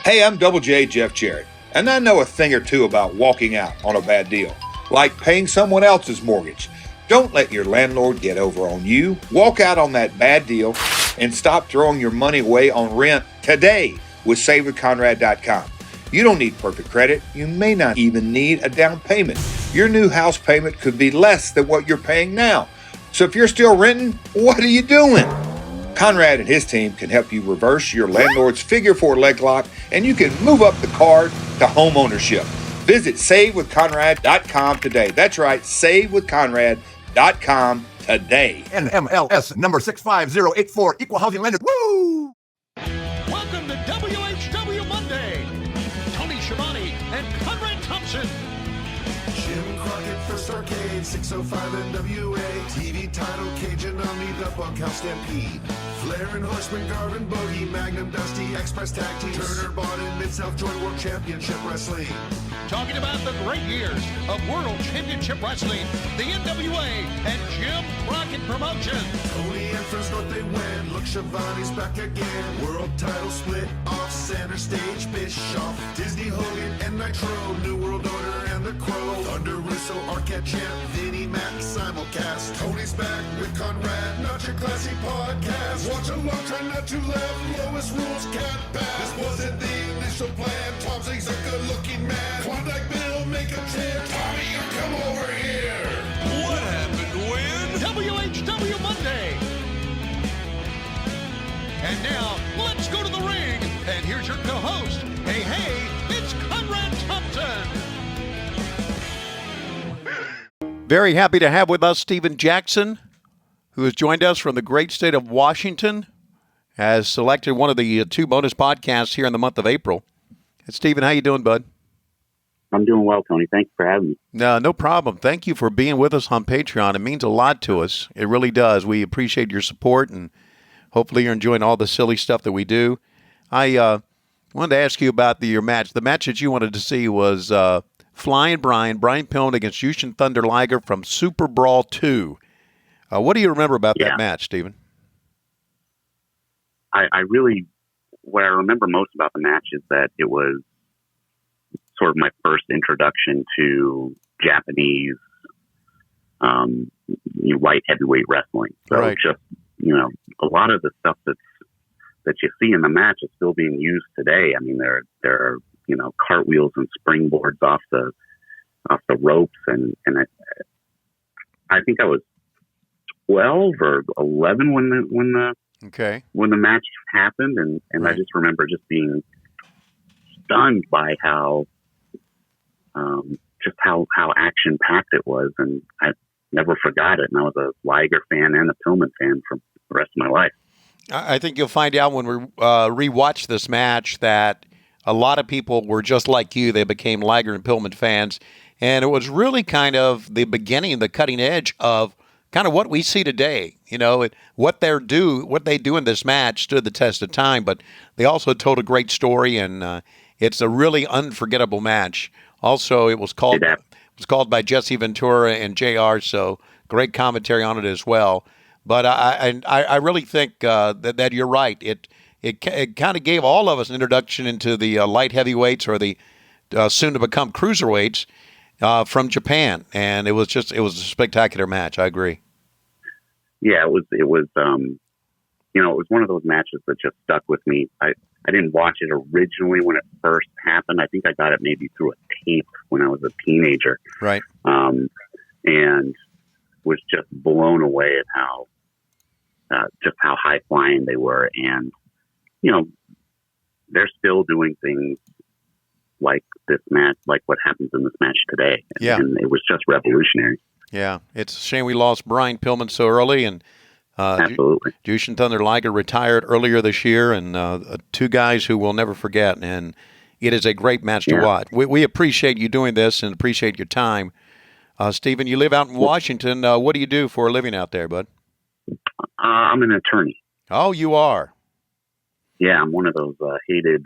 Hey, I'm Double J Jeff Jarrett, and I know a thing or two about walking out on a bad deal, like paying someone else's mortgage. Don't let your landlord get over on you. Walk out on that bad deal and stop throwing your money away on rent today with SaveWithConrad.com. You don't need perfect credit. You may not even need a down payment. Your new house payment could be less than what you're paying now. So if you're still renting, what are you doing? Conrad and his team can help you reverse your landlord's figure four leg lock, and you can move up the card to home ownership. Visit SaveWithConrad.com today. That's right, SaveWithConrad.com today. NMLS number 65084, equal housing lender. Woo! Welcome to WHW Monday. Tony Schiavone and Conrad Thompson. Jim Crockett, First Arcade, 605 NWA. TV title, Cajun Omni, the Bunkhouse Stampede. Flair and Horseman, Garvin, Bogey, Magnum, Dusty, Express Tag Team. Turner, Bodden, Mid-South Joint World Championship Wrestling. Talking about the great years of World Championship Wrestling, the NWA, and Jim Crockett Promotions. Tony and First North, they win. Look, Schiavone's back again. World title split off center stage. Bischoff, Disney, Hogan, and Nitro. New World Order and the Crow. Thunder, Russo, Arquette, Champ, Vinnie, Mac, simulcast. Tony's back with Conrad, not your classy podcast. Watch along, try not to laugh. Lowest rules can't pass. This wasn't the initial plan. Tom Zigg's a good-looking man. Klondike Bill, make a tip. Tommy, you come over here. What happened when? WHW Monday. And now, let's go to the ring. And here's your co-host. Hey, it's Conrad Thompson. Very happy to have with us Stephen Jackson, who has joined us from the great state of Washington, has selected one of the two bonus podcasts here in the month of April. And Stephen, how you doing, bud? I'm doing well, Tony. Thanks for having me. No problem. Thank you for being with us on Patreon. It means a lot to us. It really does. We appreciate your support, and hopefully you're enjoying all the silly stuff that we do. I wanted to ask you about your match. The match that you wanted to see was Flying Brian Pillman against Jushin Thunder Liger from Super Brawl 2. What do you remember about that match, Stephen? What I remember most about the match is that it was sort of my first introduction to Japanese light heavyweight wrestling. So right. Just, a lot of the stuff that you see in the match is still being used today. I mean, there are, cartwheels and springboards off the ropes. And I think I was 12 or 11 when the match happened. And right. I just remember just being stunned by how action packed it was. And I never forgot it. And I was a Liger fan and a Pillman fan for the rest of my life. I think you'll find out when we rewatch this match that a lot of people were just like you. They became Liger and Pillman fans. And it was really kind of the beginning, the cutting edge of kind of what we see today. What they do in this match stood the test of time, but they also told a great story, and it's a really unforgettable match. Also, it was called by Jesse Ventura and JR, so great commentary on it as well. But I really think that you're right. It kind of gave all of us an introduction into the light heavyweights, or the soon to become cruiserweights from Japan, and it was a spectacular match. I agree. Yeah, it was one of those matches that just stuck with me. I didn't watch it originally when it first happened. I think I got it maybe through a tape when I was a teenager. Right. And was just blown away at how high flying they were. And, they're still doing things like this match, like what happens in this match today. Yeah. And it was just revolutionary. Yeah. It's a shame we lost Brian Pillman so early, and absolutely. Jushin Thunder Liger retired earlier this year, and two guys who we'll never forget. And it is a great match to watch. We appreciate you doing this and appreciate your time. Stephen, you live out in Washington. What do you do for a living out there, bud? I'm an attorney. Oh, you are? Yeah, I'm one of those hated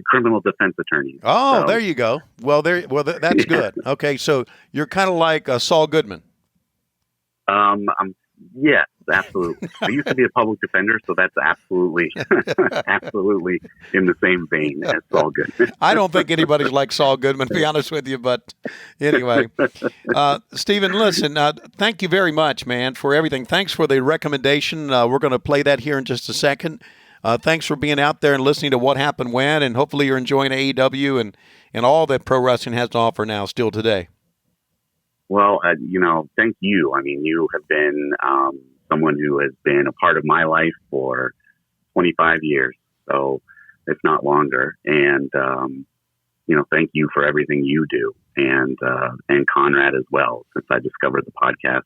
criminal defense attorneys. Oh, so. There you go. Well, that's good. Okay, so you're kind of like Saul Goodman. Yeah. absolutely. I used to be a public defender, so that's absolutely, absolutely in the same vein. It's all good. I don't think anybody's like Saul Goodman, to be honest with you. But anyway, Stephen, listen, thank you very much, man, for everything. Thanks for the recommendation. We're going to play that here in just a second. Thanks for being out there and listening to What Happened When, and hopefully you're enjoying AEW and all that pro wrestling has to offer now still today. Well, thank you. I mean, you have been someone who has been a part of my life for 25 years, so if not longer. And, thank you for everything you do, and Conrad as well. Since I discovered the podcast,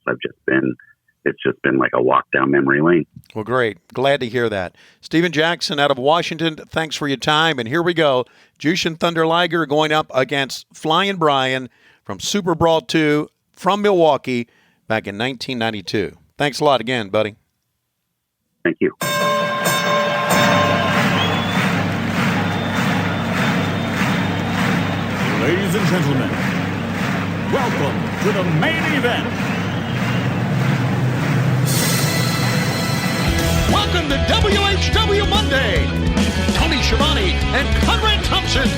it's just been like a walk down memory lane. Well, great. Glad to hear that. Stephen Jackson out of Washington, thanks for your time. And here we go. Jushin Thunder Liger going up against Flying Brian from Super Brawl 2 from Milwaukee back in 1992. Thanks a lot again, buddy. Thank you. Ladies and gentlemen, welcome to the main event. Welcome to WHW Monday. Tony Schiavone and Conrad Thompson.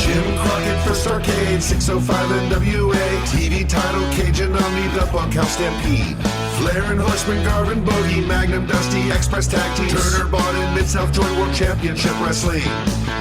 Jim Crockett First Arcade, 605 NWA. TV title, Cajun Omni, the Bunkhouse Stampede. Flair and Horseman, Garvin, Bogey, Magnum, Dusty, Express Tag Team. Turner, Bonnet, Mid-South Joint World Championship Wrestling.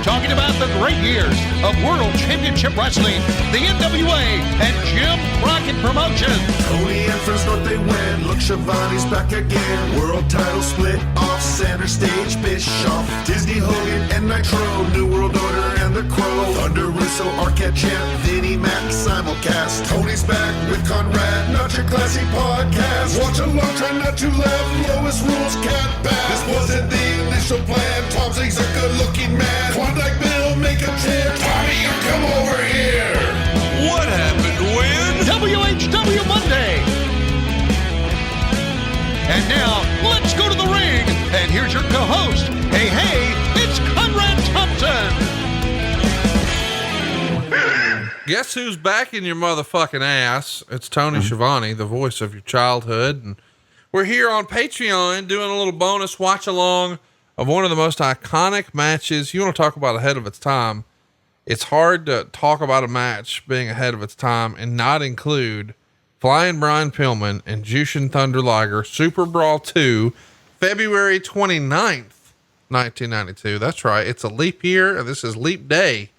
Talking about the great years of World Championship Wrestling, the NWA, and Jim Crockett Promotions. Tony and Friends North they win. Look, Schiavone's back again. World title split off, center stage, Bischoff. Disney, Hogan, and Nitro. New World Order and the Crow. Thunder, Russo, Arquette Champ, Vinnie Mac, simulcast. Tony's back with Conrad, not your classy podcast. Watch along, try not to laugh. Lowest rules, cat back. This wasn't the initial plan. Tom Zigg's a good-looking man. Klondike Bill, make a tip. Tommy, you come over here. What happened when? WHW Monday. And now, let's go to the ring. And here's your co-host. Hey, it's Conrad Thompson. Guess who's back in your motherfucking ass? It's Tony Schiavone, the voice of your childhood. And we're here on Patreon doing a little bonus watch along of one of the most iconic matches. You want to talk about ahead of its time. It's hard to talk about a match being ahead of its time and not include Flying Brian Pillman and Jushin Thunder Liger, Super Brawl 2, February 29th, 1992. That's right. It's a leap year. This is leap day.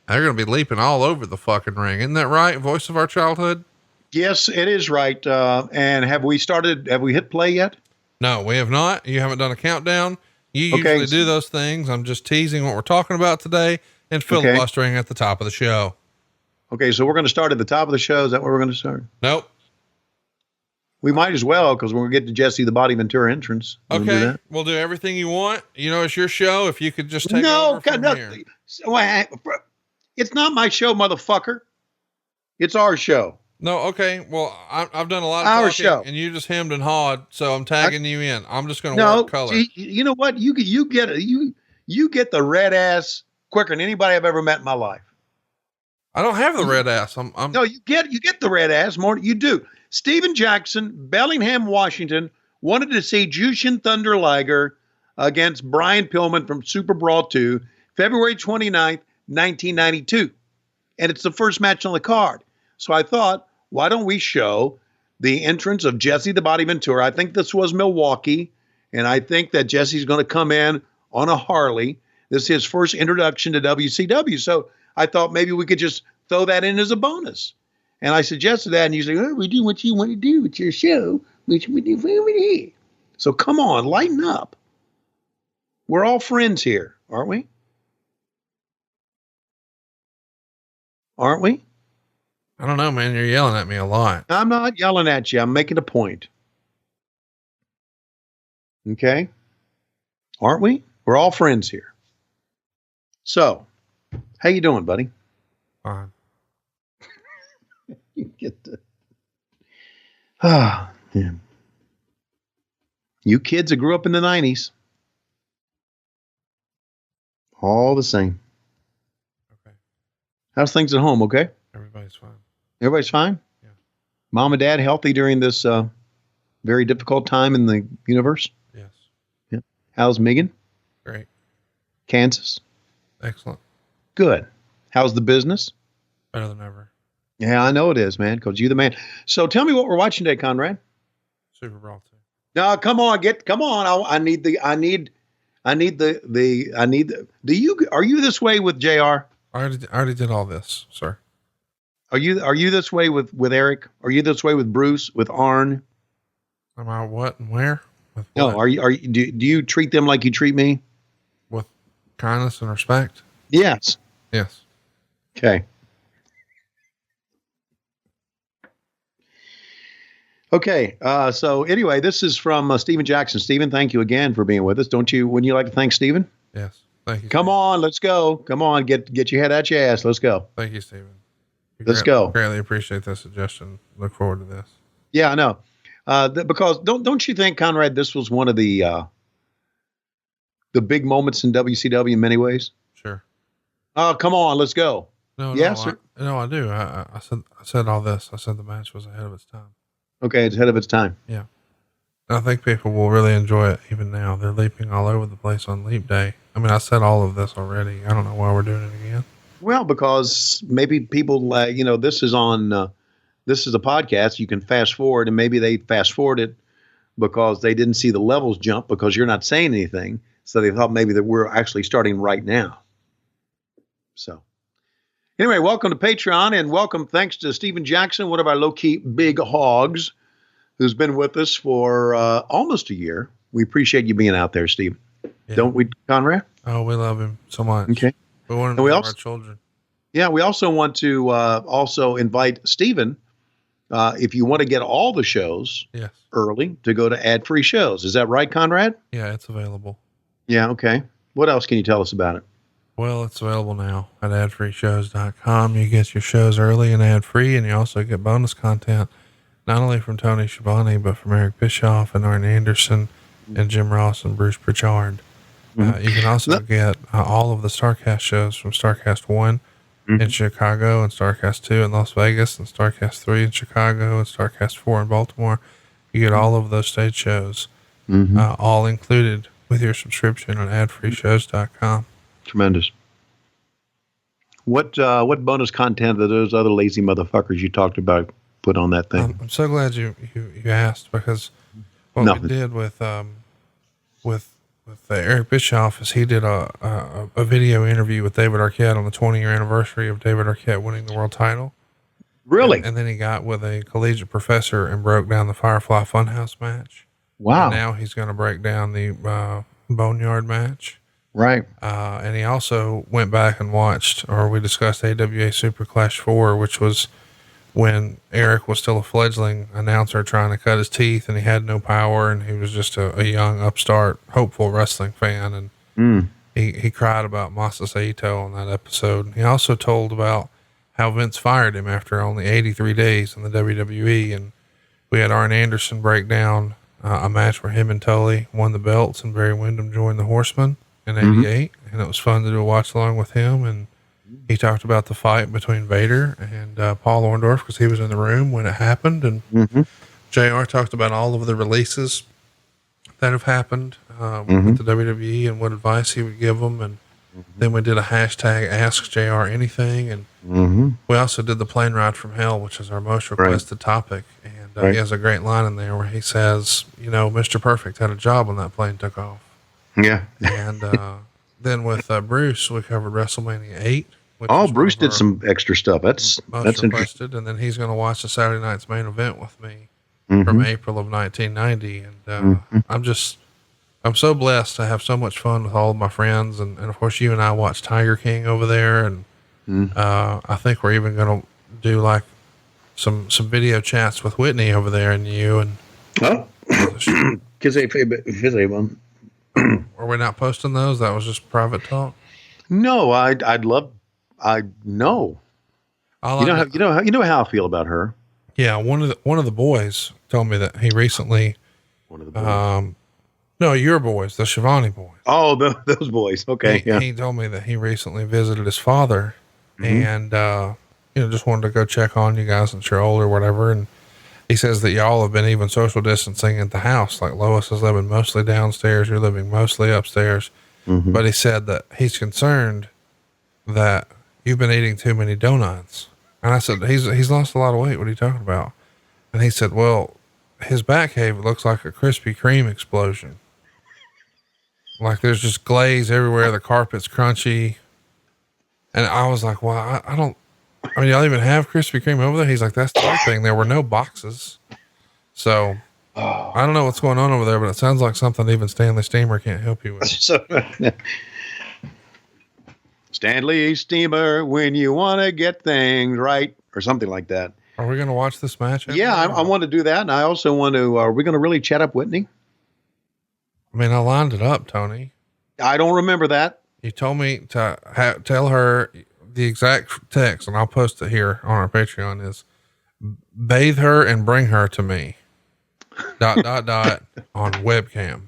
They're going to be leaping all over the fucking ring. Isn't that right? Voice of our childhood? Yes, it is right. And have we hit play yet? No, we have not. You haven't done a countdown. You usually do those things. I'm just teasing what we're talking about today and filibustering at the top of the show. Okay. So we're going to start at the top of the show. Is that where we're going to start? Nope. We might as well, because we're going to get to Jesse the Body Ventura entrance. Okay. We'll do everything you want. It's your show. If you could just take over from here. It's not my show, motherfucker. It's our show. No. Okay. Well, I've done a lot of our talking, show, and you just hemmed and hawed. So I'm tagging you in. I'm just going to work color. See, you know what? You get the red ass quicker than anybody I've ever met in my life. I don't have the red ass. No, you get the red ass more. You do. Stephen Jackson, Bellingham, Washington, wanted to see Jushin Thunder Liger against Brian Pillman from Super Brawl 2, February 29th, 1992. And it's the first match on the card. So I thought, why don't we show the entrance of Jesse the Body Ventura? I think this was Milwaukee, and I think that Jesse's going to come in on a Harley. This is his first introduction to WCW. So I thought maybe we could just throw that in as a bonus. And I suggested that, and you say, we do what you want to do with your show, which we do over here. So come on, lighten up. We're all friends here, aren't we? Aren't we? I don't know, man. You're yelling at me a lot. I'm not yelling at you. I'm making a point. Okay? Aren't we? We're all friends here. So, how you doing, buddy? Fine. You get the... man. You kids that grew up in the 90s. All the same. Okay. How's things at home, okay? Everybody's fine. Everybody's fine? Yeah. Mom and dad healthy during this Very difficult time in the universe. Yes. Yeah. How's Megan? Great. Kansas? Excellent. Good. How's the business? Better than ever. Yeah, I know it is, man, because you're the man. So tell me what we're watching today, Conrad. Super Brawl 2. No, come on. I need the, are you this way with JR? I already did all this, sir. Are you this way with Eric? Are you this way with Bruce, with Arn? Am I what and where? With No, what? do you treat them like you treat me? With kindness and respect? Yes. Yes. Okay. Okay. So anyway, this is from Stephen Jackson. Stephen, thank you again for being with us. Wouldn't you like to thank Stephen? Yes. Thank you. Come on, let's go. Come on, get your head out your ass. Let's go. Thank you, Stephen. Let's go. Greatly appreciate the suggestion. Look forward to this. Yeah, I know. Because don't you think, Conrad, this was one of the big moments in WCW in many ways? Sure. Oh, come on, let's go. No, yes, I do. I said all this. I said the match was ahead of its time. Okay, it's ahead of its time. Yeah. I think people will really enjoy it even now. They're leaping all over the place on Leap Day. I mean, I said all of this already. I don't know why we're doing it again. Well, because maybe people, this is a podcast. You can fast forward, and maybe they fast forwarded because they didn't see the levels jump because you're not saying anything. So they thought maybe that we're actually starting right now. So anyway, welcome to Patreon, and welcome, thanks to Stephen Jackson, one of our low-key big hogs, who's been with us for almost a year. We appreciate you being out there, Steve. Yeah. Don't we, Conrad? Oh, we love him so much. Okay. We want to love our children. Yeah, we also want to also invite Stephen, if you want to get all the shows early, to go to ad-free shows. Is that right, Conrad? Yeah, it's available. Yeah, okay. What else can you tell us about it? Well, it's available now at adfreeshows.com. You get your shows early and ad-free, and you also get bonus content, not only from Tony Schiavone, but from Eric Bischoff and Arn Anderson and Jim Ross and Bruce Pritchard. You can also get all of the StarCast shows from StarCast 1 in Chicago and StarCast 2 in Las Vegas and StarCast 3 in Chicago and StarCast 4 in Baltimore. You get all of those stage shows, all included with your subscription on adfreeshows.com. Tremendous. What bonus content that those other lazy motherfuckers you talked about put on that thing? I'm so glad you asked, because what we did with Eric Bischoff is he did a video interview with David Arquette on the 20-year anniversary of David Arquette winning the world title. Really? And then he got with a collegiate professor and broke down the Firefly Funhouse match. Wow. And now he's going to break down the Boneyard match. Right. And he also went back and watched, or we discussed AWA Super Clash 4, which was when Eric was still a fledgling announcer trying to cut his teeth, and he had no power, and he was just a young upstart, hopeful wrestling fan. And he cried about Masa Saito on that episode. And he also told about how Vince fired him after only 83 days in the WWE. And we had Arn Anderson break down a match where him and Tully won the belts, and Barry Windham joined the Horsemen in 88. And it was fun to do a watch along with him. And he talked about the fight between Vader and Paul Orndorff, because he was in the room when it happened. And JR talked about all of the releases that have happened with the WWE and what advice he would give them. And then we did a hashtag Ask JR Anything. And we also did the plane ride from hell, which is our most requested topic. And he has a great line in there where he says, Mr. Perfect had a job when that plane took off. Yeah. And then with Bruce, we covered WrestleMania 8. Bruce did some extra stuff. That's requested. And then he's going to watch the Saturday night's main event with me from April of 1990. And I'm so blessed to have so much fun with all of my friends. And of course, you and I watched Tiger King over there. And I think we're even going to do like some video chats with Whitney over there and you. And were we not posting those? That was just private talk. No, I'd love. No. You know how I feel about her. Yeah, one of the boys told me that he recently. One of the boys. No, your boys, the Schiavone boys. Oh, those boys. Okay. He told me that he recently visited his father, and just wanted to go check on you guys since you're old or whatever. And he says that y'all have been even social distancing at the house. Like Lois is living mostly downstairs. You're living mostly upstairs. Mm-hmm. But he said that he's concerned that you've been eating too many donuts. And I said, he's lost a lot of weight. What are you talking about? And he said, well, his back cave looks like a Krispy Kreme explosion. Like there's just glaze everywhere. The carpet's crunchy. And I was like, well, I mean, y'all even have Krispy Kreme over there? He's like, that's the other thing. There were no boxes. So I don't know what's going on over there, but it sounds like something even Stanley Steamer can't help you with. So, Stanley Steamer, when you want to get things right, or something like that. Are we going to watch this match? Yeah, I want to do that. And I also want to, are we going to really chat up Whitney? I mean, I lined it up, Tony. I don't remember that. You told me to tell her the exact text, and I'll post it here on our Patreon, is bathe her and bring her to me. ... on webcam.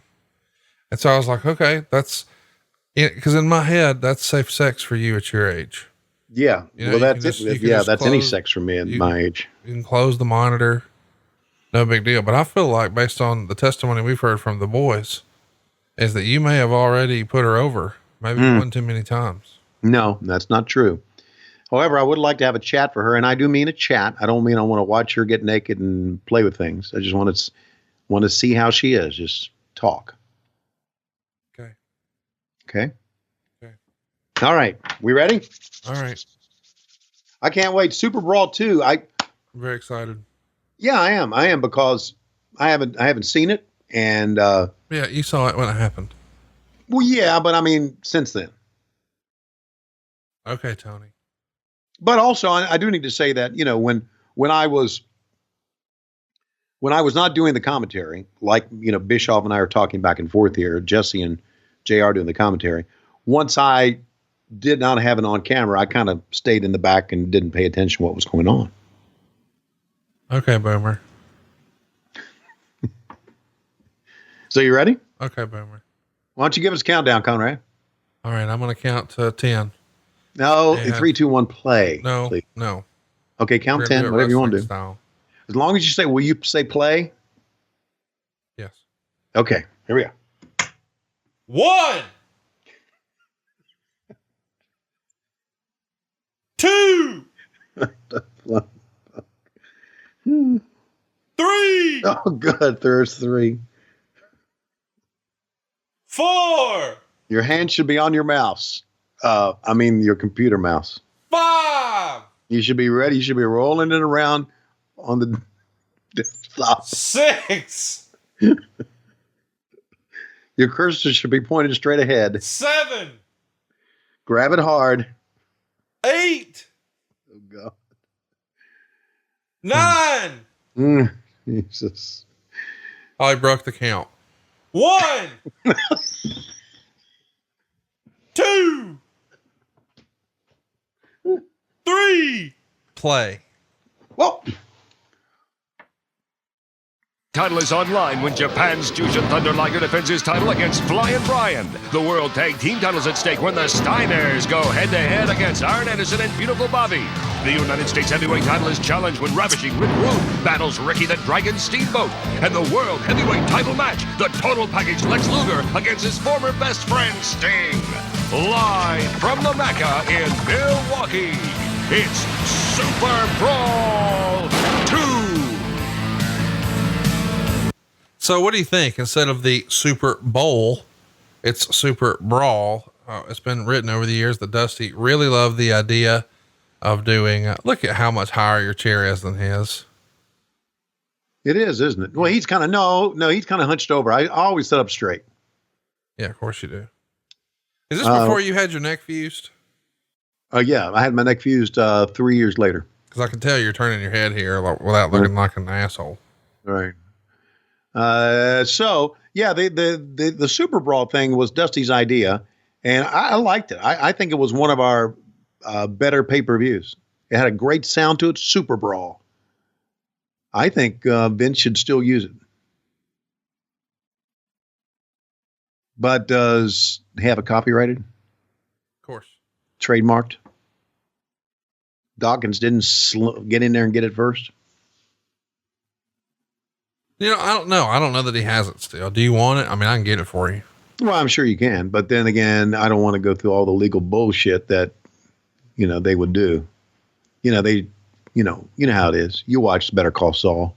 And so I was like, okay, that's it. Cause in my head, that's safe sex for you at your age. Yeah. You know, well, that's just, it. Yeah. That's any sex for me at my age. You can close the monitor. No big deal. But I feel like based on the testimony we've heard from the boys is that you may have already put her over maybe one too many times. No, that's not true. However, I would like to have a chat for her, and I do mean a chat. I don't mean I want to watch her get naked and play with things. I just want to see how she is. Just talk. Okay. Okay. All right. We ready? All right. I can't wait. Super Brawl 2. I'm very excited. Yeah, I am because I haven't seen it, and yeah, you saw it when it happened. Well, yeah, but I mean since then. Okay, Tony. But also, I do need to say that, you know, when I was not doing the commentary, like, you know, Bischoff and I are talking back and forth here, Jesse and JR doing the commentary. Once I did not have it on camera, I kind of stayed in the back and didn't pay attention to what was going on. Okay, Boomer. So you ready? Okay, Boomer. Why don't you give us a countdown, Conrad? All right, I'm going to count to 10. No, 3, 2, 1, play. No, please. no. Okay, count 10, whatever you want to do. Style. As long as you say, will you say play? Yes. Okay, here we go. 1, 2, 3. Oh, good. There's 3. 4. Your hand should be on your mouse. I mean, your computer mouse. 5. You should be ready. You should be rolling it around on the desktop. 6. Your cursor should be pointed straight ahead. 7. Grab it hard. 8. Oh, God. 9. Jesus. Oh, I broke the count. 1. 2. 3. Play. Well, Title is on line when Japan's Jushin Thunder Liger defends his title against Flying Brian. The World Tag Team titles at stake when the Steiners go head-to-head against Arn Anderson and Beautiful Bobby. The United States Heavyweight title is challenged when Ravishing Rick Rude battles Ricky the Dragon Steamboat. And the World Heavyweight title match, the total package Lex Luger against his former best friend Sting. Live from the Mecca in Milwaukee, it's Super Brawl 2. So what do you think? Instead of the Super Bowl, it's Super Brawl. It's been written over the years that Dusty really loved the idea of doing, look at how much higher your chair is than his. it is, isn't it? Well, he's kind of, no, he's kind of hunched over. I always sit up straight. Yeah, of course you do. Is this before you had your neck fused? Yeah, I had my neck fused 3 years later. Because I can tell you're turning your head here without looking like an asshole. Right. So yeah, the Super Brawl thing was Dusty's idea, and I liked it. I think it was one of our better pay-per-views. It had a great sound to it. Super Brawl. I think Vince should still use it. But does he have it copyrighted? Of course. Trademarked? Dawkins didn't get in there and get it first? I don't know. I don't know that he has it still. Do you want it? I mean, I can get it for you. Well, I'm sure you can, but then again, I don't want to go through all the legal bullshit that, they would do. They, you know how it is. You watch Better Call Saul.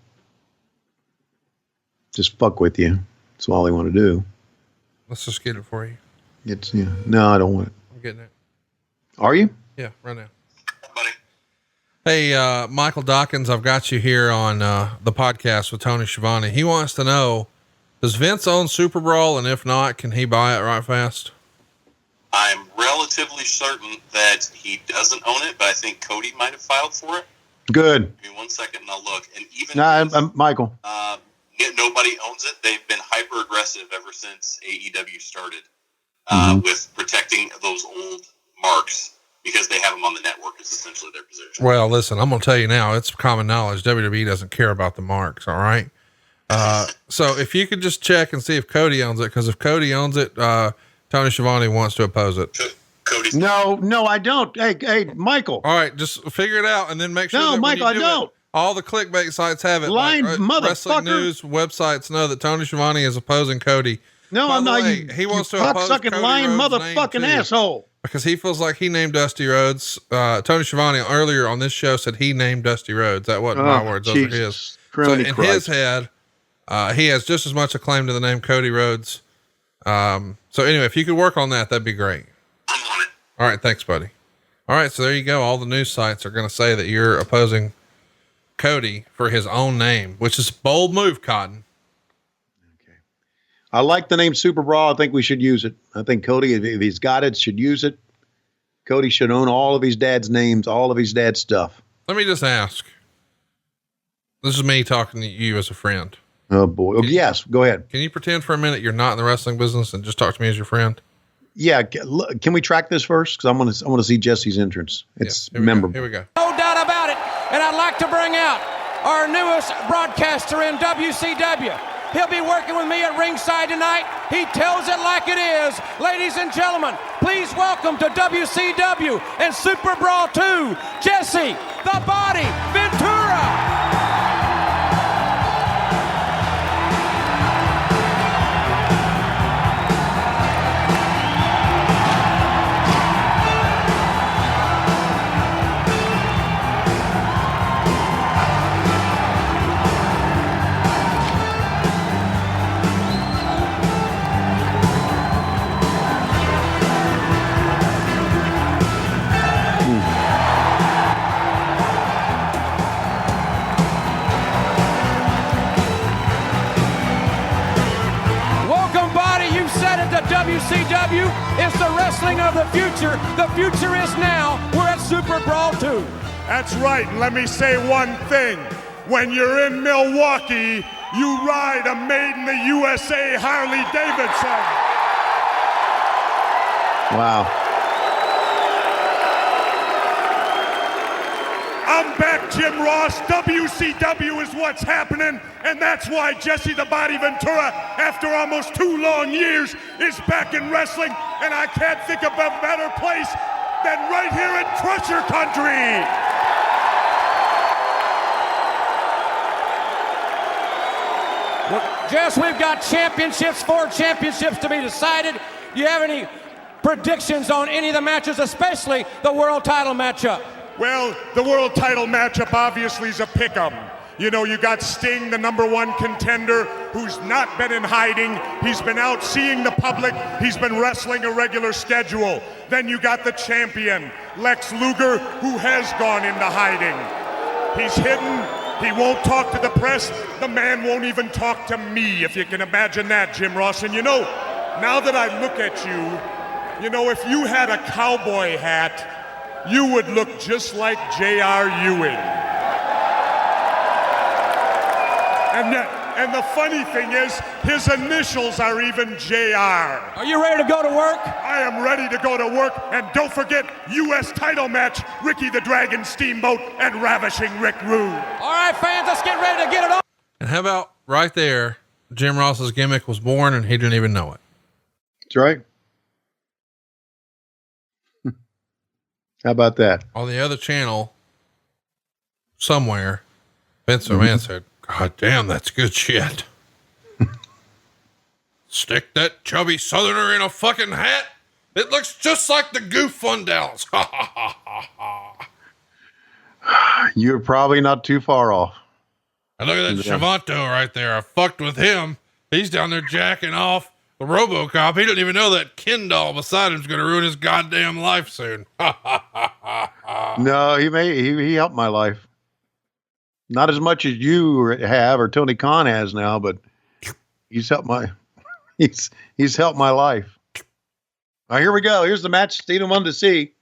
Just fuck with you. That's all they want to do. Let's just get it for you. No, I don't want it. I'm getting it. Are you? Yeah, right now. Buddy. Hey, Michael Dawkins, I've got you here on the podcast with Tony Schiavone. He wants to know, does Vince own Super Brawl? And if not, can he buy it right fast? I'm relatively certain that he doesn't own it, but I think Cody might have filed for it. Good. Give me 1 second and I'll look. And even Michael. Nobody owns it. They've been hyper aggressive ever since AEW started with protecting those old marks because they have them on the network. It's essentially their position. Well, listen, I'm going to tell you now, it's common knowledge. WWE doesn't care about the marks. All right. So if you could just check and see if Cody owns it, because if Cody owns it, Tony Schiavone wants to oppose it. No, I don't. Hey, Michael. All right. Just figure it out and then make sure. No, that Michael, I don't. All the clickbait sites have it. Motherfucker. Wrestling news websites know that Tony Schiavone is opposing Cody. No, I'm not. He wants to oppose sucking lying motherfucking asshole. Because he feels like he named Dusty Rhodes. Tony Schiavone earlier on this show said he named Dusty Rhodes. That wasn't my words; those are his. So in his head, he has just as much a claim to the name Cody Rhodes. So anyway, if you could work on that, that'd be great. I'm on it. All right, thanks, buddy. All right, so there you go. All the news sites are going to say that you're opposing Cody for his own name, which is a bold move, Cotton. Okay. I like the name Super Brawl. I think we should use it. I think Cody, if he's got it, should use it. Cody should own all of his dad's names, all of his dad's stuff. Let me just ask. This is me talking to you as a friend. Oh boy. Yes. Go ahead. Can you pretend for a minute you're not in the wrestling business and just talk to me as your friend? Yeah. Can we track this first? Cause I want to see Jesse's entrance. It's memorable. Here we go. No doubt about it. And I'd like to bring out our newest broadcaster in WCW. He'll be working with me at ringside tonight. He tells it like it is. Ladies and gentlemen, please welcome to WCW and Super Brawl 2, Jesse the Body Ventura. WCW is the wrestling of the future. The future is now. We're at Super Brawl 2. That's right. And let me say one thing. When you're in Milwaukee, you ride a Made in the USA Harley Davidson. Wow. I'm back, Jim Ross. WCW is what's happening, and that's why Jesse the Body Ventura, after almost 2 long years, is back in wrestling, and I can't think of a better place than right here in Crusher Country. Well, Jess, we've got championships, 4 championships to be decided. Do you have any predictions on any of the matches, especially the world title matchup? Well, the world title matchup obviously is a pick-em. You know, you got Sting, the #1 contender, who's not been in hiding. He's been out seeing the public. He's been wrestling a regular schedule. Then you got the champion, Lex Luger, who has gone into hiding. He's hidden. He won't talk to the press. The man won't even talk to me, if you can imagine that, Jim Ross. And you know, now that I look at you, you know, if you had a cowboy hat, you would look just like J.R. Ewing. And the funny thing is, his initials are even J.R. Are you ready to go to work? I am ready to go to work. And don't forget, U.S. title match, Ricky the Dragon Steamboat and Ravishing Rick Rude. All right, fans, let's get ready to get it on. And how about right there, Jim Ross's gimmick was born and he didn't even know it. That's right. How about that? On the other channel, somewhere, Vince McMahon said, God damn, that's good shit. Stick that chubby southerner in a fucking hat. It looks just like the goof Fun Dallas. Ha ha ha ha ha. You're probably not too far off. And look at that Schiavone right there. I fucked with him. He's down there jacking off the RoboCop. He didn't even know that Ken doll beside him's going to ruin his goddamn life soon. No, he helped my life. Not as much as you have or Tony Khan has now, but he's helped my life. All right, here we go. Here's the match Steven wanted to see.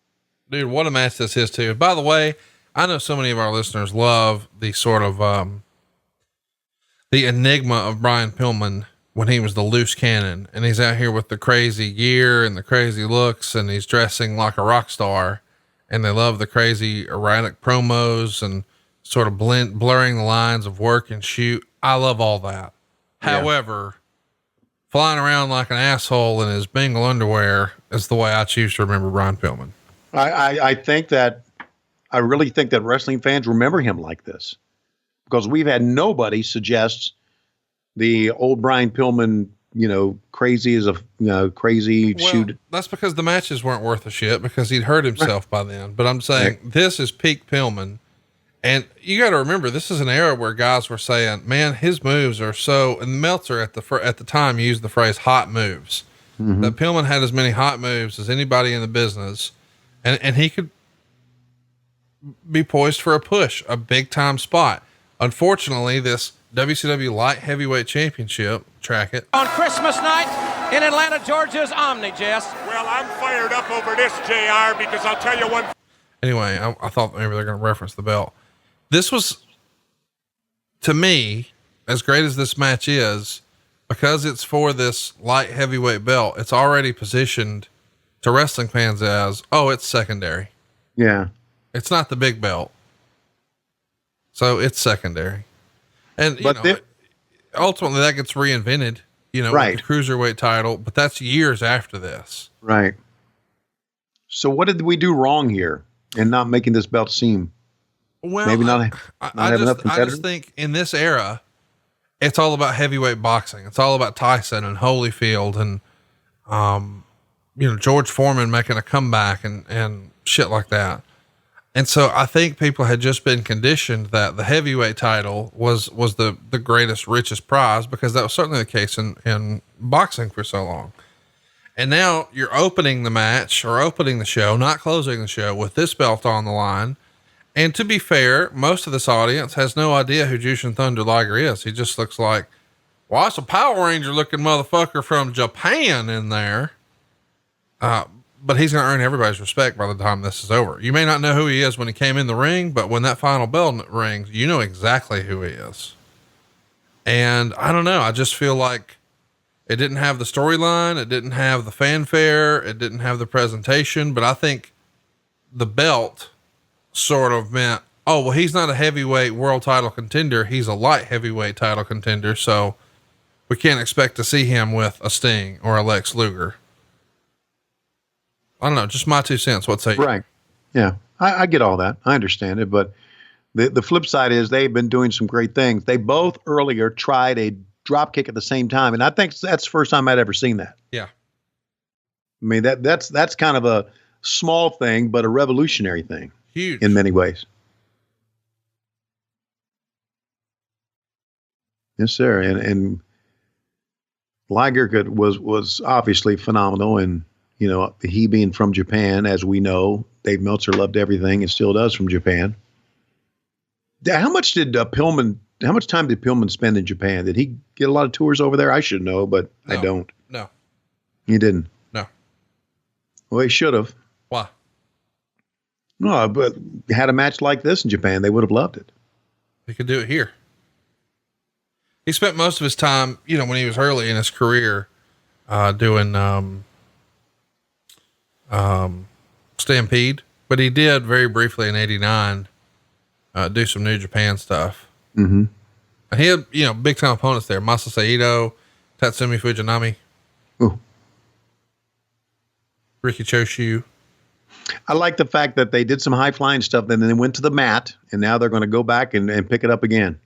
Dude, what a match this is too. By the way, I know so many of our listeners love the sort of, the enigma of Brian Pillman when he was the loose cannon, and he's out here with the crazy gear and the crazy looks, and he's dressing like a rock star, and they love the crazy erratic promos and sort of blurring the lines of work and shoot. I love all that. Yeah. However, flying around like an asshole in his Bengal underwear is the way I choose to remember Brian Pillman. I really think that wrestling fans remember him like this, because we've had nobody suggest the old Brian Pillman, crazy as a crazy shoot. That's because the matches weren't worth a shit because he'd hurt himself by then. But I'm saying this is peak Pillman. And you got to remember, this is an era where guys were saying, man, his moves are so, and Meltzer at the time used the phrase hot moves. Mm-hmm. That Pillman had as many hot moves as anybody in the business. And he could be poised for a push, a big time spot. Unfortunately, this WCW Light Heavyweight Championship, track it, on Christmas night in Atlanta, Georgia's Omni, Jess. Well, I'm fired up over this, JR, because I'll tell you one. Anyway, I thought maybe they're going to reference the belt. This was, to me, as great as this match is, because it's for this light heavyweight belt, it's already positioned to wrestling fans as, oh, it's secondary. Yeah. It's not the big belt. So it's secondary. And, ultimately that gets reinvented, right. With the Cruiserweight title, but that's years after this. Right. So what did we do wrong here in not making this belt seem? Well, maybe not have enough competitors? I just think in this era, it's all about heavyweight boxing. It's all about Tyson and Holyfield and, George Foreman making a comeback and shit like that. And so I think people had just been conditioned that the heavyweight title was the greatest, richest prize, because that was certainly the case in boxing for so long. And now you're opening the match or opening the show, not closing the show, with this belt on the line. And to be fair, most of this audience has no idea who Jushin Thunder Liger is. He just looks like, well, it's a Power Ranger looking motherfucker from Japan in there. But he's going to earn everybody's respect by the time this is over. You may not know who he is when he came in the ring, but when that final bell rings, you know exactly who he is. And I don't know. I just feel like it didn't have the storyline. It didn't have the fanfare. It didn't have the presentation, but I think the belt sort of meant, oh, well, he's not a heavyweight world title contender. He's a light heavyweight title contender. So we can't expect to see him with a Sting or a Lex Luger. I don't know, just my 2 cents. What say you? Right. Yeah. I get all that. I understand it. But the flip side is they've been doing some great things. They both earlier tried a drop kick at the same time. And I think that's the first time I'd ever seen that. Yeah. I mean, that's kind of a small thing, but a revolutionary thing. Huge. In many ways. Yes, sir. And Liger was obviously phenomenal. And, he being from Japan, as we know, Dave Meltzer loved everything and still does from Japan. How much time did Pillman spend in Japan? Did he get a lot of tours over there? I should know, but no, I don't. No. He didn't? No. Well, he should have. Why? No, but had a match like this in Japan, they would have loved it. He could do it here. He spent most of his time, when he was early in his career, doing, Stampede, but he did very briefly in 89, do some New Japan stuff. Mm-hmm. And he had, big time opponents there. Masa Saito, Tatsumi Fujinami, Ooh. Ricky Choshu. I like the fact that they did some high flying stuff, then they went to the mat, and now they're going to go back and pick it up again.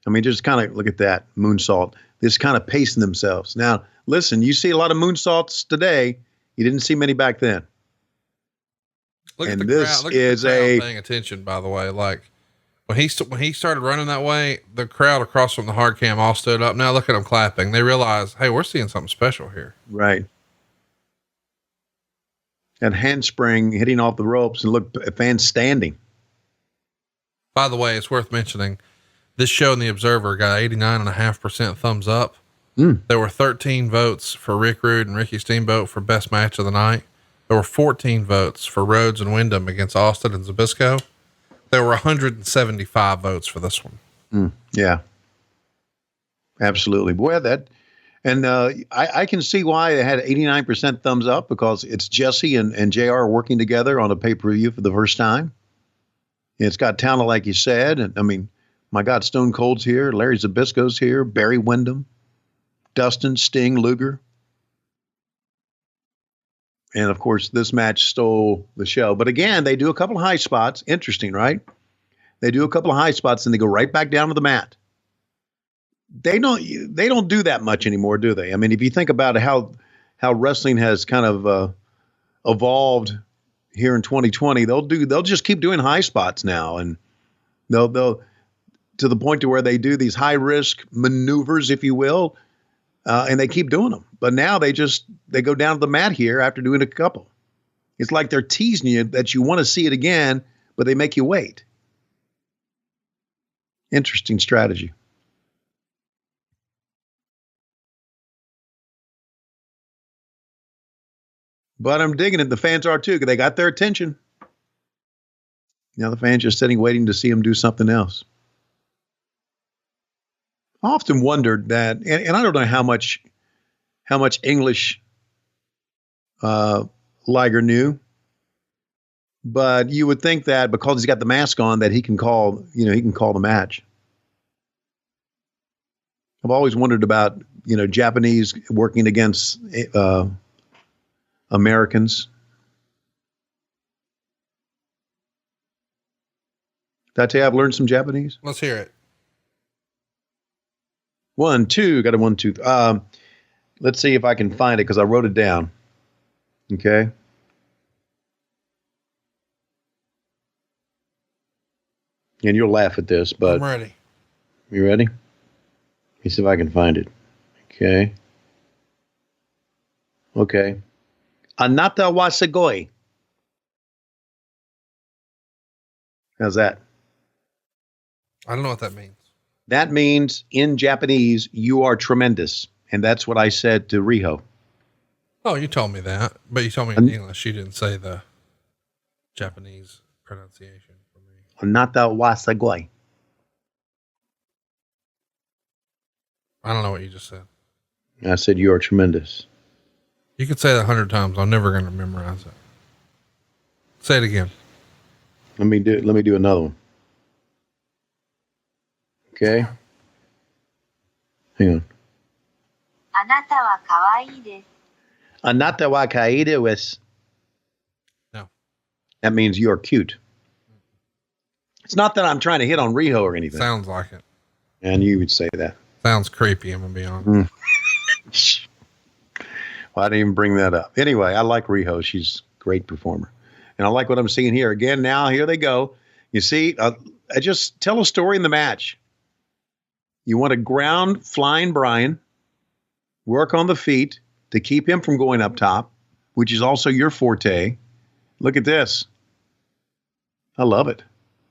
I mean, just kind of look at that moonsault. Just kind of pacing themselves. Now, listen, you see a lot of moonsaults today. You didn't see many back then. Look and at the this crowd. Look is at the crowd a paying attention, by the way. Like when he started running that way, the crowd across from the hard cam all stood up. Now look at them clapping. They realize, hey, we're seeing something special here. right. That handspring hitting off the ropes, and look, fans standing. By the way, it's worth mentioning this show in the Observer got 89.5% thumbs up. There were 13 votes for Rick Rude and Ricky Steamboat for best match of the night. There were 14 votes for Rhodes and Wyndham against Austin and Zbyszko. There were 175 votes for this one. Yeah, absolutely. Boy, that, and I can see why they had 89% thumbs up, because it's Jesse and JR working together on a pay-per-view for the first time. It's got talent, like you said. And I mean, my God, Stone Cold's here, Larry Zbyszko's here, Barry Windham, Dustin, Sting, Luger. And of course, this match stole the show. But again, they do a couple of high spots. Interesting, right? They do a couple of high spots and they go right back down to the mat. They don't do that much anymore, do they? I mean, if you think about how wrestling has kind of evolved here in 2020, they'll just keep doing high spots now, and they'll to the point to where they do these high risk maneuvers, if you will, and they keep doing them. But now they go down to the mat here after doing a couple. It's like they're teasing you that you want to see it again, but they make you wait. Interesting strategy. But I'm digging it. The fans are too, because they got their attention. Now the fans just sitting, waiting to see them do something else. I often wondered that, and I don't know how much English Liger knew, but you would think that because he's got the mask on, that he can call the match. I've always wondered about, Japanese working against Americans. Did I tell you I've learned some Japanese? Let's hear it. 1, 2, got a 1, 2. Let's see if I can find it, because I wrote it down. Okay. And you'll laugh at this, but I'm ready. You ready? Let me see if I can find it. Okay. Okay. Anata wa sugoi. How's that? I don't know what that means. That means in Japanese, you are tremendous. And that's what I said to Riho. Oh, you told me that, but you told me in English. You didn't say the Japanese pronunciation for me. Anata wa sugoi. I don't know what you just said. I said, you are tremendous. You could say that 100 times. I'm never going to memorize it. Say it again. Let me do another one. Okay. Hang on. Anata wa kawaii desu. Anata wa kawaii desu. No. That means you're cute. It's not that I'm trying to hit on Riho or anything. Sounds like it. And you would say that. Sounds creepy, I'm going to be honest. Well, I didn't even bring that up. Anyway, I like Riho. She's a great performer. And I like what I'm seeing here. Again, now, here they go. You see, I just tell a story in the match. You want to ground flying Brian, work on the feet to keep him from going up top, which is also your forte. Look at this. I love it.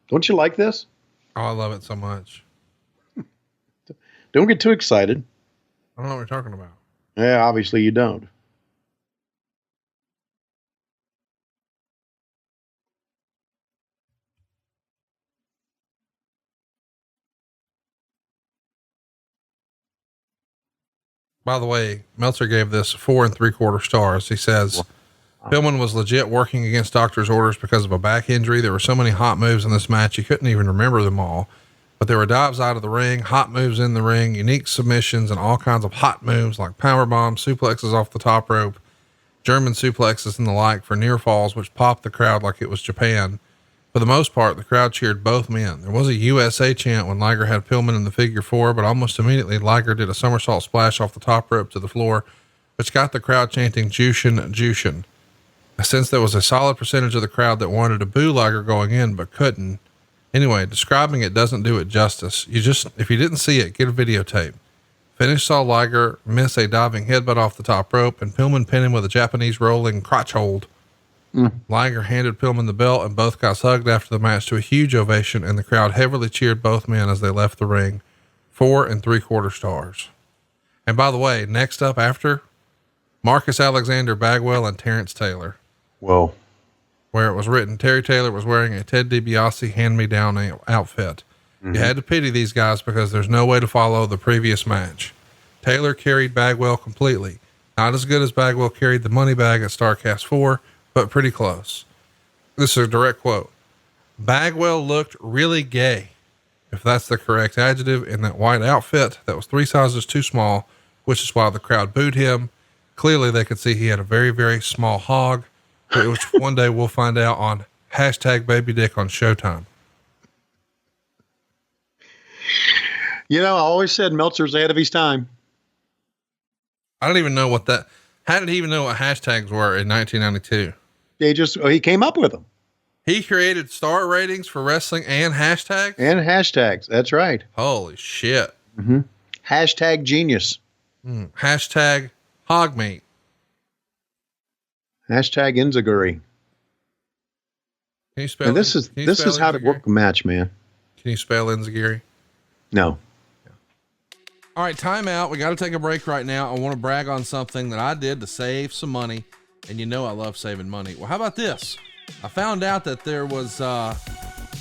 Don't you like this? Oh, I love it so much. Don't get too excited. I don't know what you're talking about. Yeah, obviously you don't. By the way, Meltzer gave this 4 3/4 stars. He says, Pillman was legit working against doctor's orders because of a back injury. There were so many hot moves in this match, he couldn't even remember them all. But there were dives out of the ring, hot moves in the ring, unique submissions, and all kinds of hot moves like power bombs, suplexes off the top rope, German suplexes and the like for near falls, which popped the crowd like it was Japan. For the most part, the crowd cheered both men. There was a USA chant when Liger had Pillman in the figure 4, but almost immediately Liger did a somersault splash off the top rope to the floor, which got the crowd chanting Jushin, Jushin. Since there was a solid percentage of the crowd that wanted to boo Liger going in, but couldn't. Anyway, describing it doesn't do it justice. If you didn't see it, get a videotape. Finish saw Liger miss a diving headbutt off the top rope, and Pillman pinned him with a Japanese rolling crotch hold. Liger handed Pillman the belt, and both guys hugged after the match to a huge ovation, and the crowd heavily cheered both men as they left the ring. 4 3/4 stars. And by the way, next up after, Marcus Alexander Bagwell and Terrence Taylor. Whoa. Where it was written, Terry Taylor was wearing a Ted DiBiase hand-me-down outfit. You had to pity these guys because there's no way to follow the previous match. Taylor carried Bagwell completely. Not as good as Bagwell carried the money bag at StarCast 4, but pretty close. This is a direct quote. Bagwell looked really gay, if that's the correct adjective, in that white outfit that was 3 sizes too small, which is why the crowd booed him. Clearly they could see he had a very, very small hog, which one day we'll find out on #BabyDick on Showtime. You know, I always said Meltzer's ahead of his time. I don't even know how did he even know what hashtags were in 1992? He came up with them. He created star ratings for wrestling and hashtags? And hashtags. That's right. Holy shit. Hashtag genius. Hashtag hog meat. Hashtag Enziguri. Can you spell And this is how to work a match, man. Can you spell Enziguri? No. All right, time out. We got to take a break right now. I want to brag on something that I did to save some money. And you know I love saving money. Well, how about this? I found out that there was, a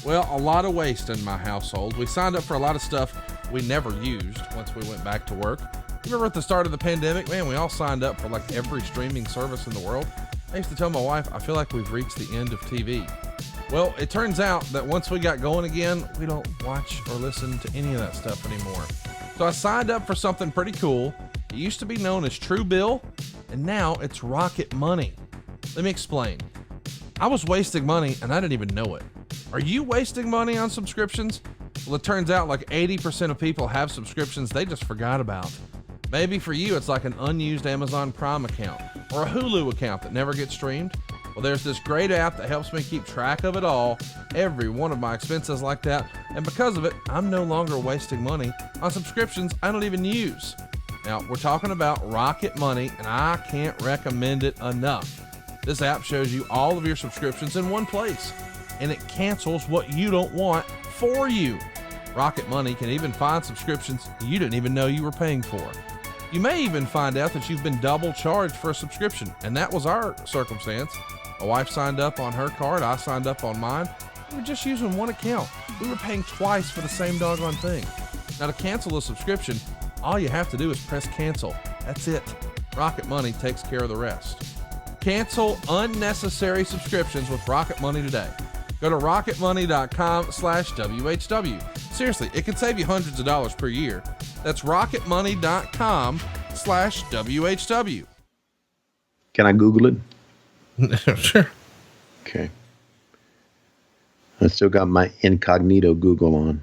lot of waste in my household. We signed up for a lot of stuff we never used once we went back to work. You remember at the start of the pandemic, man, we all signed up for like every streaming service in the world. I used to tell my wife, I feel like we've reached the end of TV. Well, it turns out that once we got going again, we don't watch or listen to any of that stuff anymore. So I signed up for something pretty cool. It used to be known as Truebill, and now it's Rocket Money. Let me explain. I was wasting money and I didn't even know it. Are you wasting money on subscriptions? Well, it turns out like 80% of people have subscriptions they just forgot about. Maybe for you, it's like an unused Amazon Prime account or a Hulu account that never gets streamed. Well, there's this great app that helps me keep track of it all, every one of my expenses like that. And because of it, I'm no longer wasting money on subscriptions I don't even use. Now, we're talking about Rocket Money, and I can't recommend it enough. This app shows you all of your subscriptions in one place, and it cancels what you don't want for you. Rocket Money can even find subscriptions you didn't even know you were paying for. You may even find out that you've been double charged for a subscription, and that was our circumstance. My wife signed up on her card, I signed up on mine. We were just using one account. We were paying twice for the same doggone thing. Now, to cancel a subscription, all you have to do is press cancel. That's it. Rocket Money takes care of the rest. Cancel unnecessary subscriptions with Rocket Money today. Go to rocketmoney.com/WHW. Seriously, it can save you hundreds of dollars per year. That's rocketmoney.com/WHW. Can I Google it? Sure. Okay. I still got my incognito Google on.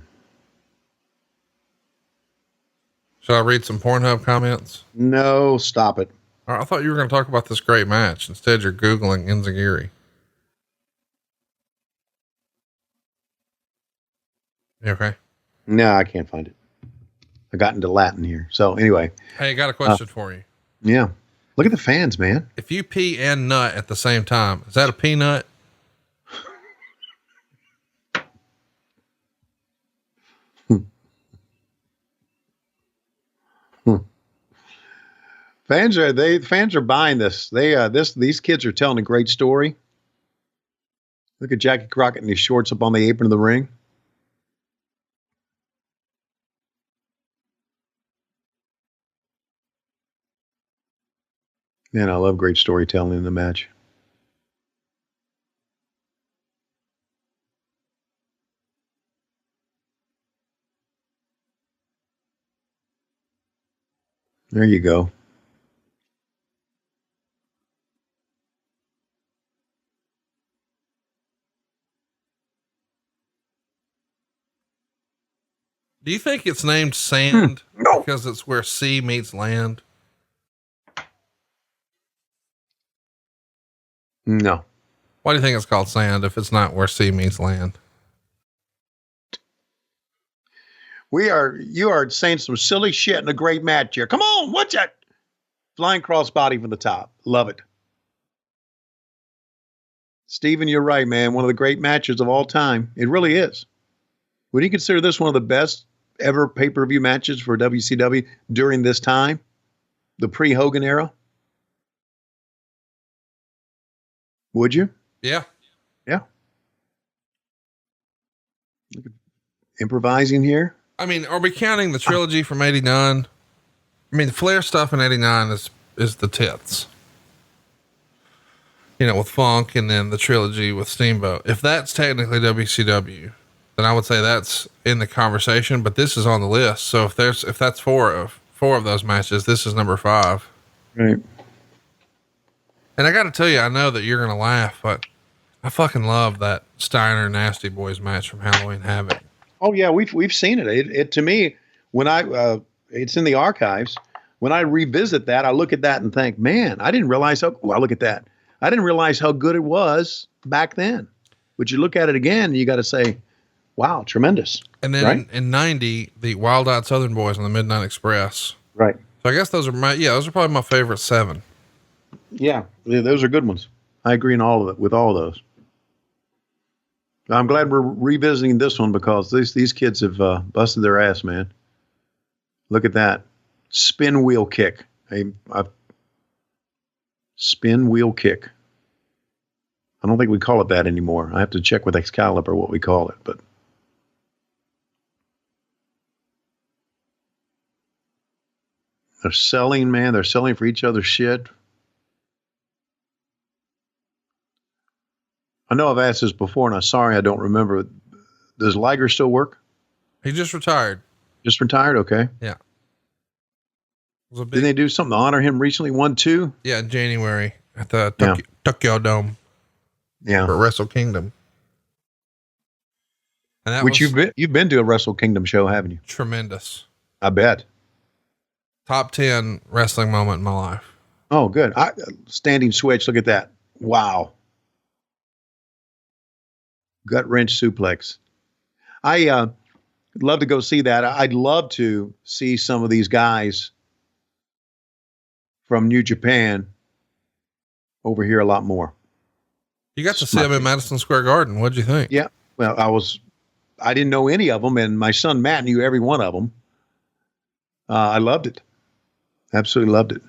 Shall I read some Pornhub comments? No, stop it. I thought you were going to talk about this great match. Instead, you're Googling Enziguri. You okay? No, I can't find it. I got into Latin here. So anyway. Hey, I got a question for you. Yeah. Look at the fans, man. If you pee and nut at the same time, is that a peanut? Fans are buying this. These kids are telling a great story. Look at Jackie Crockett in his shorts up on the apron of the ring. Man, I love great storytelling in the match. There you go. Do you think it's named Sand because it's where sea meets land? No. Why do you think it's called Sand if it's not where sea meets land? You are saying some silly shit in a great match here. Come on, watch that. Flying crossbody from the top. Love it. Steven, you're right, man. One of the great matches of all time. It really is. Would you consider this one of the best ever pay-per-view matches for WCW during this time? The pre-Hogan era? Would you? Yeah. Yeah. Improvising here. I mean, are we counting the trilogy from 89? I mean, the Flair stuff in 89 is the tits, you know, with Funk, and then the trilogy with Steamboat. If that's technically WCW, then I would say that's in the conversation, but this is on the list. So if that's four of those matches, this is number 5. Right. And I got to tell you, I know that you're going to laugh, but I fucking love that Steiner Nasty Boys match from Halloween Havoc. Oh yeah, we've seen it. It to me, when it's in the archives, when I revisit that, I look at that and think, man, I didn't realize look at that. I didn't realize how good it was back then. But you look at it again, and you got to say, wow, tremendous. And then right? in 90, the Wild Eyed Southern Boys on the Midnight Express. Right. So I guess those are probably my favorite 7. Yeah, those are good ones. I agree in all of it with all of those. I'm glad we're revisiting this one because these kids have busted their ass, man. Look at that spin wheel kick. A spin wheel kick. I don't think we call it that anymore. I have to check with Excalibur what we call it, but they're selling, man. They're selling for each other's shit. I know I've asked this before, and I'm sorry I don't remember. Does Liger still work? He just retired. Just retired? Okay. Yeah. Didn't they do something to honor him recently? 1-2? Yeah, in January at the Tokyo Dome. Yeah. For Wrestle Kingdom. And that Which you've been to a Wrestle Kingdom show, haven't you? Tremendous. I bet. Top 10 wrestling moment in my life. Oh, good. Standing switch. Look at that. Wow. Gut wrench suplex. I'd love to go see that. I'd love to see some of these guys from New Japan over here a lot more. You got to see them in Madison Square Garden. What'd you think? Yeah. Well, I didn't know any of them, and my son Matt knew every one of them. I loved it. Absolutely loved it.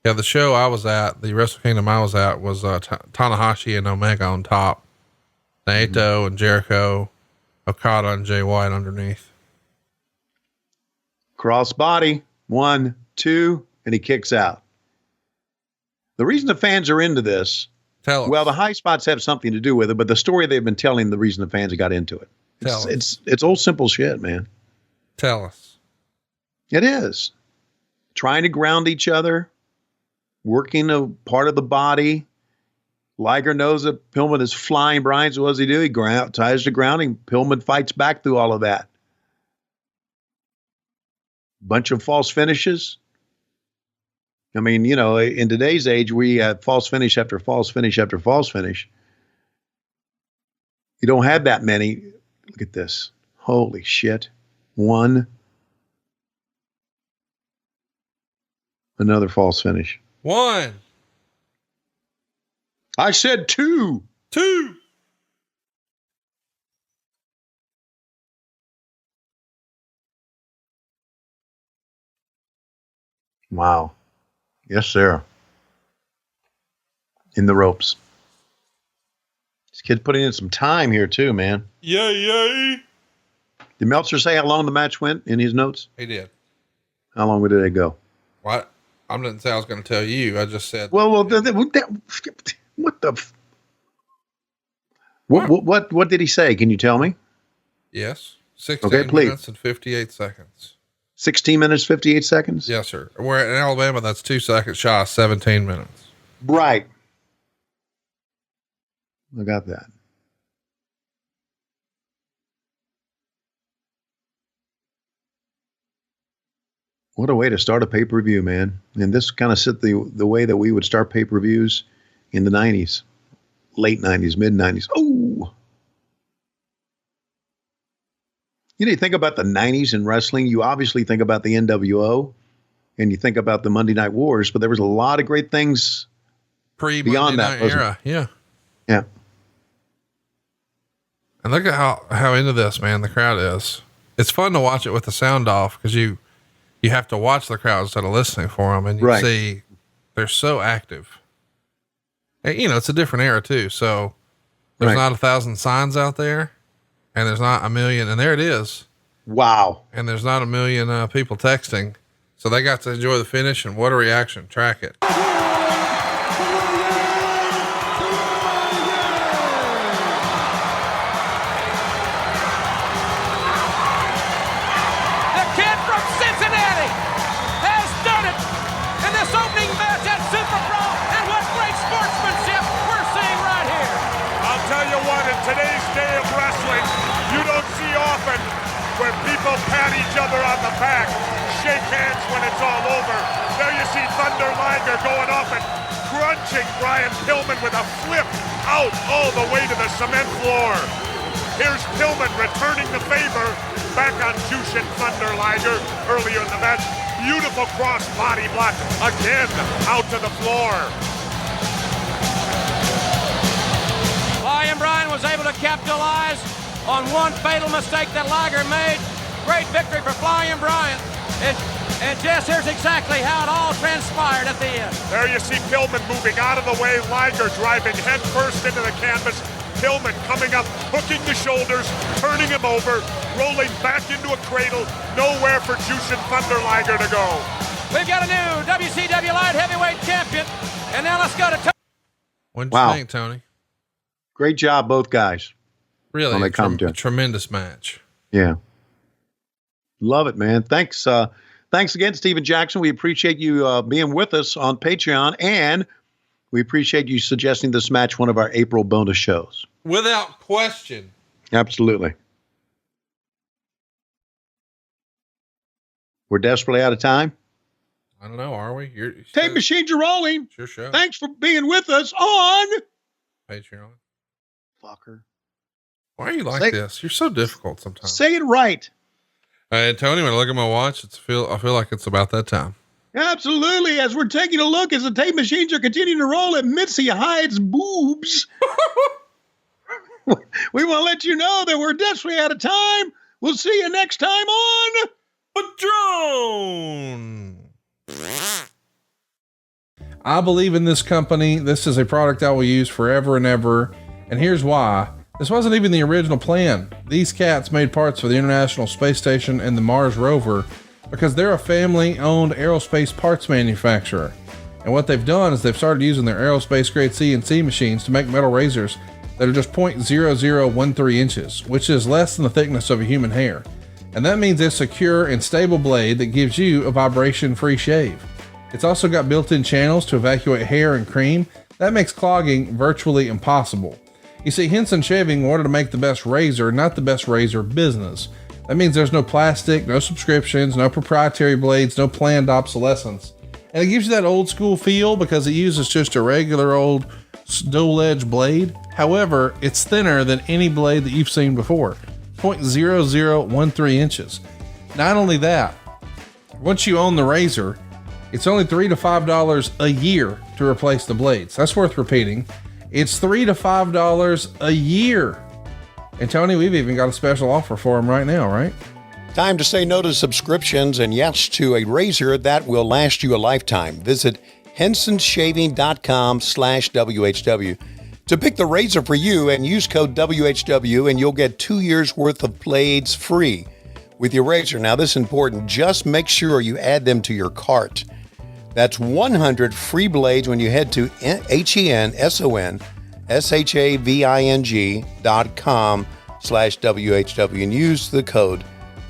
Yeah, the show I was at, the Wrestle Kingdom I was at, was Tanahashi and Omega on top, Naito and Jericho, Okada and Jay White underneath. Cross body, 1, 2, and he kicks out. The reason the fans are into this, well, the high spots have something to do with it, but the story they've been telling, the reason the fans got into it. It's old simple shit, man. Tell us. It is. Trying to ground each other. Working a part of the body. Liger knows that Pillman is flying Brian, so what does he do? He ties to grounding. Pillman fights back through all of that. Bunch of false finishes. I mean, you know, in today's age, we have false finish after false finish after false finish. You don't have that many. Look at this. Holy shit. 1. Another false finish. 1. I said 2. 2. Wow. Yes, sir. In the ropes. This kid's putting in some time here too, man. Yay. Did Meltzer say how long the match went in his notes? He did. How long did it go? What? I didn't say I was going to tell you. I just said. Well, what did he say? Can you tell me? Yes. 16 minutes and 58 seconds. 16 minutes, 58 seconds? Yes, sir. Where in Alabama, that's 2 seconds shy of 17 minutes. Right. I got that. What a way to start a pay-per-view, man. And this kind of set the way that we would start pay-per-views in the 90s, late 90s, mid 90s. Oh, you think about the 90s in wrestling, you obviously think about the NWO and you think about the Monday Night Wars, but there was a lot of great things beyond that era. Yeah. Yeah. And look at how into this, man, the crowd is. It's fun to watch it with the sound off because you have to watch the crowd instead of listening for them. And you see they're so active. And, it's a different era too. So there's not 1,000 signs out there and there's not a million. And there it is. Wow. And there's not a million people texting. So they got to enjoy the finish. And what a reaction. Track it. Where people pat each other on the back, shake hands when it's all over. There you see Thunder Liger going off and crunching Brian Pillman with a flip out all the way to the cement floor. Here's Pillman returning the favor back on Jushin Thunder Liger earlier in the match. Beautiful cross body block again out to the floor. Lion Brian was able to capitalize on one fatal mistake that Liger made. Great victory for Flying Brian. And Jess, here's exactly how it all transpired at the end. There you see Pillman moving out of the way. Liger driving head first into the canvas. Pillman coming up, hooking the shoulders, turning him over, rolling back into a cradle. Nowhere for Jushin Thunder Liger to go. We've got a new WCW Light Heavyweight Champion. And now let's go to What do you think, Tony? Great job, both guys. Really, a tremendous match. Yeah. Love it, man. Thanks. Thanks again, Steven Jackson. We appreciate you being with us on Patreon, and we appreciate you suggesting this match one of our April bonus shows. Without question. Absolutely. We're desperately out of time. I don't know. Are we? Tape machines are rolling. Sure show. Thanks for being with us on Patreon. Fucker. Why are you like this? You're so difficult sometimes. Say it right. Tony, when I look at my watch, I feel like it's about that time. Absolutely. As we're taking a look as the tape machines are continuing to roll at Mitzi Hyde's boobs, we want to let you know that we're desperately out of time. We'll see you next time on Padrone. I believe in this company. This is a product I will use forever and ever. And here's why. This wasn't even the original plan. These cats made parts for the International Space Station and the Mars rover because they're a family-owned aerospace parts manufacturer. And what they've done is they've started using their aerospace-grade CNC machines to make metal razors that are just 0.0013 inches, which is less than the thickness of a human hair. And that means a secure and stable blade that gives you a vibration-free shave. It's also got built-in channels to evacuate hair and cream. That makes clogging virtually impossible. You see, Henson Shaving wanted to make the best razor, not the best razor business. That means there's no plastic, no subscriptions, no proprietary blades, no planned obsolescence. And it gives you that old school feel because it uses just a regular old dual edge blade. However, it's thinner than any blade that you've seen before, 0.0013 inches. Not only that, once you own the razor, it's only $3 to $5 a year to replace the blades. That's worth repeating. It's $3 to $5 a year. And Tony, we've even got a special offer for them right now, right? Time to say no to subscriptions and yes to a razor that will last you a lifetime. Visit hensonshaving.com/WHW to pick the razor for you and use code WHW and you'll get 2 years worth of blades free with your razor. Now this is important. Just make sure you add them to your cart. That's 100 free blades when you head to hensonshaving.com/WHW and use the code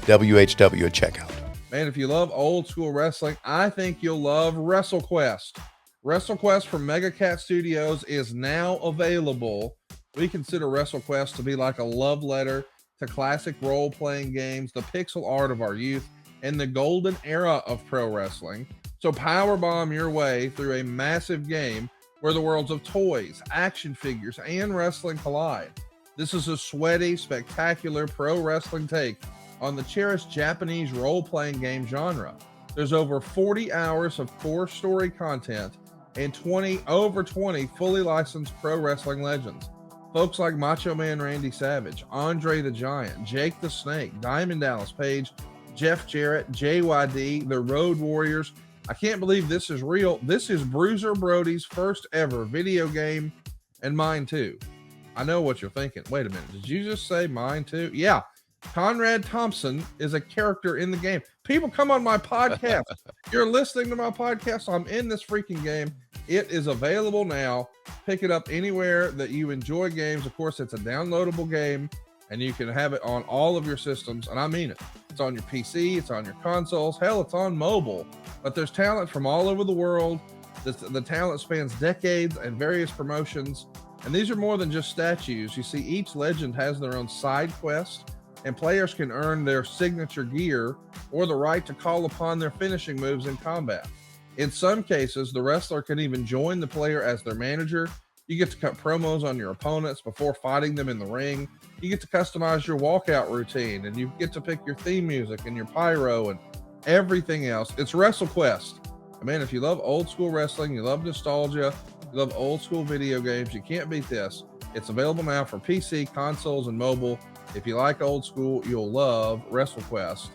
WHW at checkout. Man, if you love old school wrestling, I think you'll love WrestleQuest. WrestleQuest from Mega Cat Studios is now available. We consider WrestleQuest to be like a love letter to classic role-playing games, the pixel art of our youth. and the golden era of pro wrestling. So powerbomb your way through a massive game where the worlds of toys, action figures, and wrestling collide. This is a sweaty, spectacular pro wrestling take on the cherished Japanese role-playing game genre. There's over 40 hours of core story content and over 20 fully licensed pro wrestling legends. Folks like Macho Man Randy Savage, Andre the Giant, Jake the Snake, Diamond Dallas Page, Jeff Jarrett, JYD, the Road Warriors. I can't believe this is real. This is Bruiser Brody's first ever video game, and mine too. I know what you're thinking. Wait a minute. Did you just say mine too? Yeah. Conrad Thompson is a character in the game. People come on my podcast. You're listening to my podcast. So I'm in this freaking game. It is available now. Pick it up anywhere that you enjoy games. Of course, it's a downloadable game, and you can have it on all of your systems. And I mean it. It's on your PC. It's on your consoles. Hell, it's on mobile. But there's talent from all over the world. The talent spans decades and various promotions. And these are more than just statues. You see, each legend has their own side quest, and players can earn their signature gear or the right to call upon their finishing moves in combat. In some cases, the wrestler can even join the player as their manager. You get to cut promos on your opponents before fighting them in the ring. You get to customize your walkout routine, and you get to pick your theme music and your pyro and everything else. It's WrestleQuest. I mean, if you love old school wrestling, you love nostalgia, you love old school video games, you can't beat this. It's available now for PC, consoles, and mobile. If you like old school, you'll love WrestleQuest.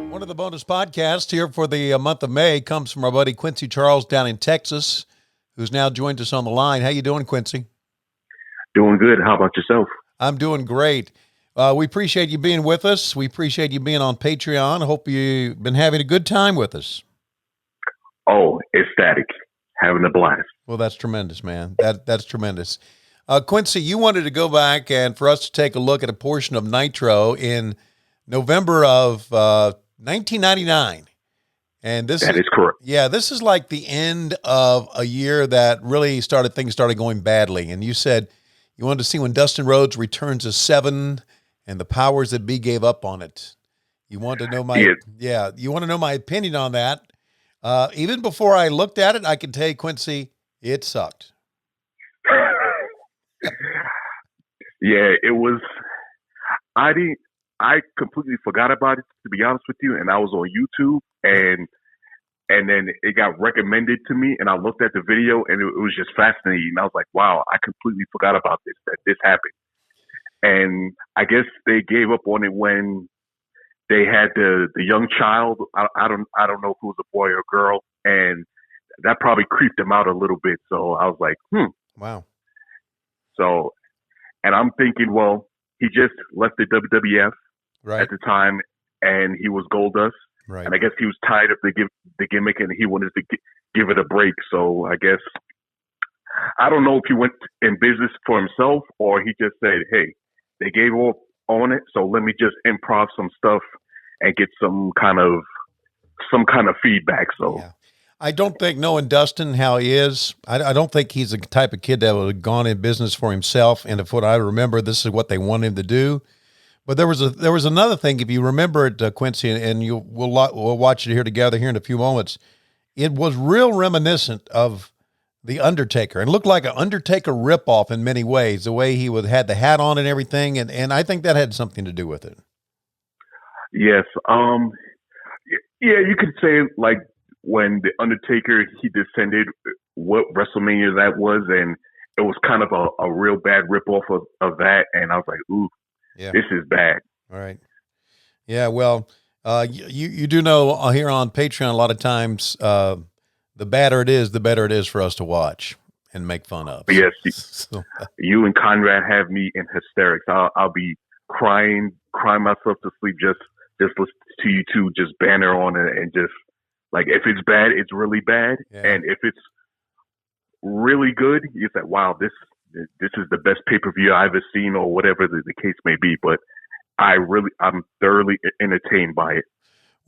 One of the bonus podcasts here for the month of May comes from our buddy Quincy Charles down in Texas, who's now joined us on the line. How you doing, Quincy? Doing good. How about yourself? I'm doing great. We appreciate you being with us. We appreciate you being on Patreon. I hope you've been having a good time with us. Oh, ecstatic. Having a blast. Well, that's tremendous, man. That's tremendous. Quincy, you wanted to go back and for us to take a look at a portion of Nitro in November of 1999. And this is correct. Yeah, this is like the end of a year that really things started going badly. And you said you wanted to see when Dustin Rhodes returns to 7 and the powers that be gave up on it. You want to know you want to know my opinion on that. Even before I looked at it, I can tell you, Quincy, it sucked. Yeah, it was. I completely forgot about it, to be honest with you. And I was on YouTube, and then it got recommended to me, and I looked at the video, and it was just fascinating. I was like, wow, I completely forgot about this, that this happened. And I guess they gave up on it when they had the young child. I don't know if it was a boy or a girl, and that probably creeped them out a little bit. So I was like, wow. So, and I'm thinking, well, he just left the WWF right at the time, and he was Goldust. Right. And I guess he was tired of the gimmick, and he wanted to give it a break. So I guess, I don't know if he went in business for himself or he just said, hey, they gave up on it, so let me just improv some stuff and get some kind of feedback. So yeah. I don't think, knowing Dustin how he is, I don't think he's the type of kid that would have gone in business for himself. And if what I remember, this is what they want him to do. But there was another thing, if you remember it, Quincy, and we'll watch it here together here in a few moments. It was real reminiscent of The Undertaker, and looked like an Undertaker ripoff in many ways. The way he had the hat on and everything, and I think that had something to do with it. Yes, yeah, you could say like when The Undertaker he descended, what WrestleMania that was, and it was kind of a real bad ripoff of that, and I was like, ooh. Yeah. This is bad. All right. Yeah, well, you do know here on Patreon a lot of times the badder it is, the better it is for us to watch and make fun of. Yes. So, you and Conrad have me in hysterics. I'll be crying myself to sleep just listen to you two just banner on it, and just like, if it's bad, it's really bad. Yeah. And if it's really good, you say, wow, this is the best pay-per-view I've ever seen, or whatever the case may be. But I'm thoroughly entertained by it.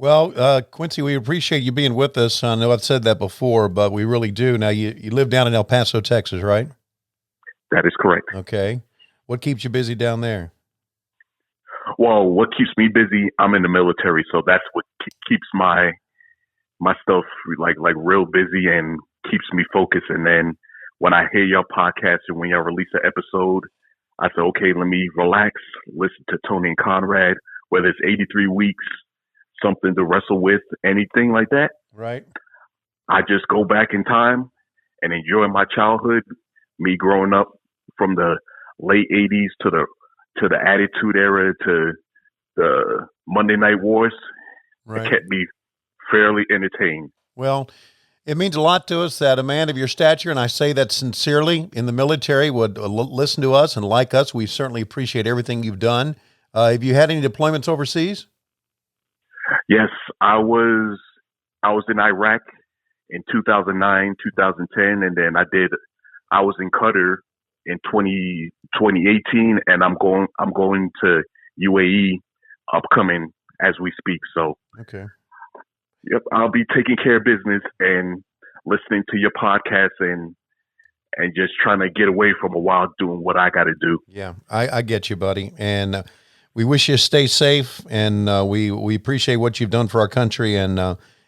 well, Quincy, we appreciate you being with us. I know I've said that before, but we really do. Now, you live down in El Paso, Texas, right? That is correct. Okay. What keeps you busy down there? Well, what keeps me busy? I'm in the military, so that's what keeps my stuff like real busy and keeps me focused. And then when I hear your podcast and when y'all release an episode, I say, okay, let me relax, listen to Tony and Conrad, whether it's 83 weeks, something to wrestle with, anything like that. Right. I just go back in time and enjoy my childhood, me growing up from the late 80s to the Attitude Era to the Monday Night Wars. Right. It kept me fairly entertained. Well, it means a lot to us that a man of your stature, and I say that sincerely, in the military would listen to us and like us. We certainly appreciate everything you've done. Have you had any deployments overseas? Yes, I was in Iraq in 2009, 2010, and then I was in Qatar in 2018, and I'm going to UAE upcoming as we speak. So okay. Yep, I'll be taking care of business and listening to your podcast and just trying to get away from a while doing what I got to do. Yeah, I get you, buddy. And we wish you stay safe, and we appreciate what you've done for our country. And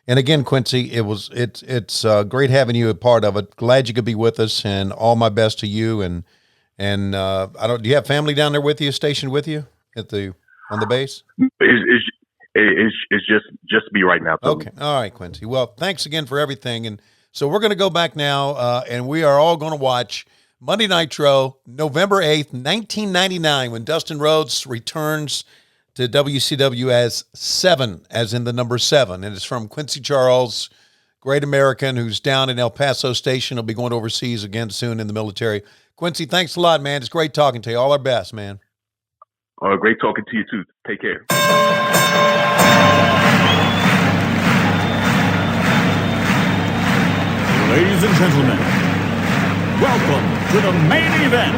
again, Quincy, it's great having you a part of it. Glad you could be with us, and all my best to you. And do you have family down there with you, stationed with you on the base? It's just me right now. Okay. All right, Quincy. Well, thanks again for everything. And so we're going to go back now, and we are all going to watch Monday Nitro, November 8th, 1999, when Dustin Rhodes returns to WCW as 7, as in the number 7. And it's from Quincy Charles, great American who's down in El Paso Station. He'll be going overseas again soon in the military. Quincy, thanks a lot, man. It's great talking to you. All our best, man. Great talking to you, too. Take care. Ladies and gentlemen, welcome to the main event.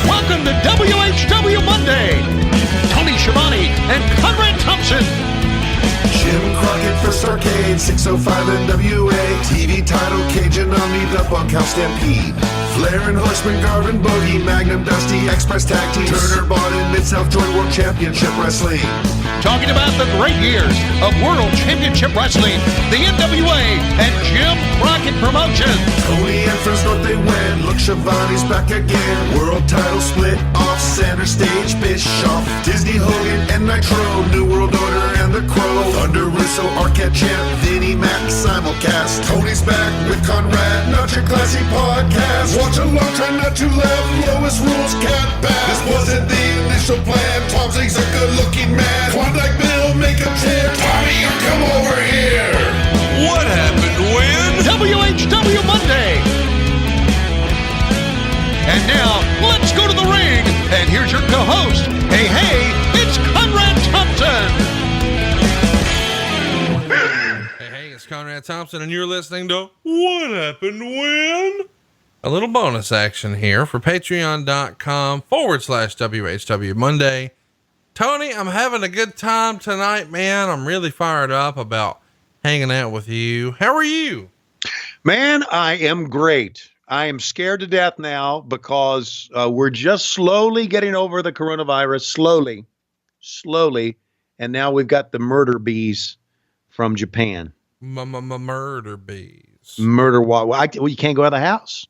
Welcome to WHW Monday. Tony Schiavone and Conrad Thompson. Jim Crockett First Arcade, 605 NWA. TV title, Cajun Omni, the Bunkhouse Stampede. Flair and Horseman, Garvin, Bogey, Magnum, Dusty, Express Tag Teams. Turner, Bond, and Mid-South Joint World Championship Wrestling. Talking about the great years of World Championship Wrestling, the NWA, and Jim Crockett Promotions. Tony and Friends North they win. Look, Schiavone's back again. World title split off center stage. Bischoff, Disney, Hogan, and Nitro. New World Order and the Crow. Thunder, Russo, Arquette Champ, Vinnie Mac, simulcast. Tony's back with Conrad, not your classy podcast. Watch along, try not to laugh. Lowest rules can't back. This wasn't the initial plan. Tom Zigg's a good-looking man. Klondike Bill, make a tip. Tommy, you come over here. What happened when? WHW Monday. And now, let's go to the ring. And here's your co-host. Hey, it's Conrad Thompson. Hey, it's Conrad Thompson, and you're listening to What Happened When? A little bonus action here for patreon.com/WHW Monday. Tony, I'm having a good time tonight, man. I'm really fired up about hanging out with you. How are you? Man, I am great. I am scared to death now because we're just slowly getting over the coronavirus, slowly. And now we've got the murder bees from Japan. Murder bees. Murder. Well, you can't go out of the house.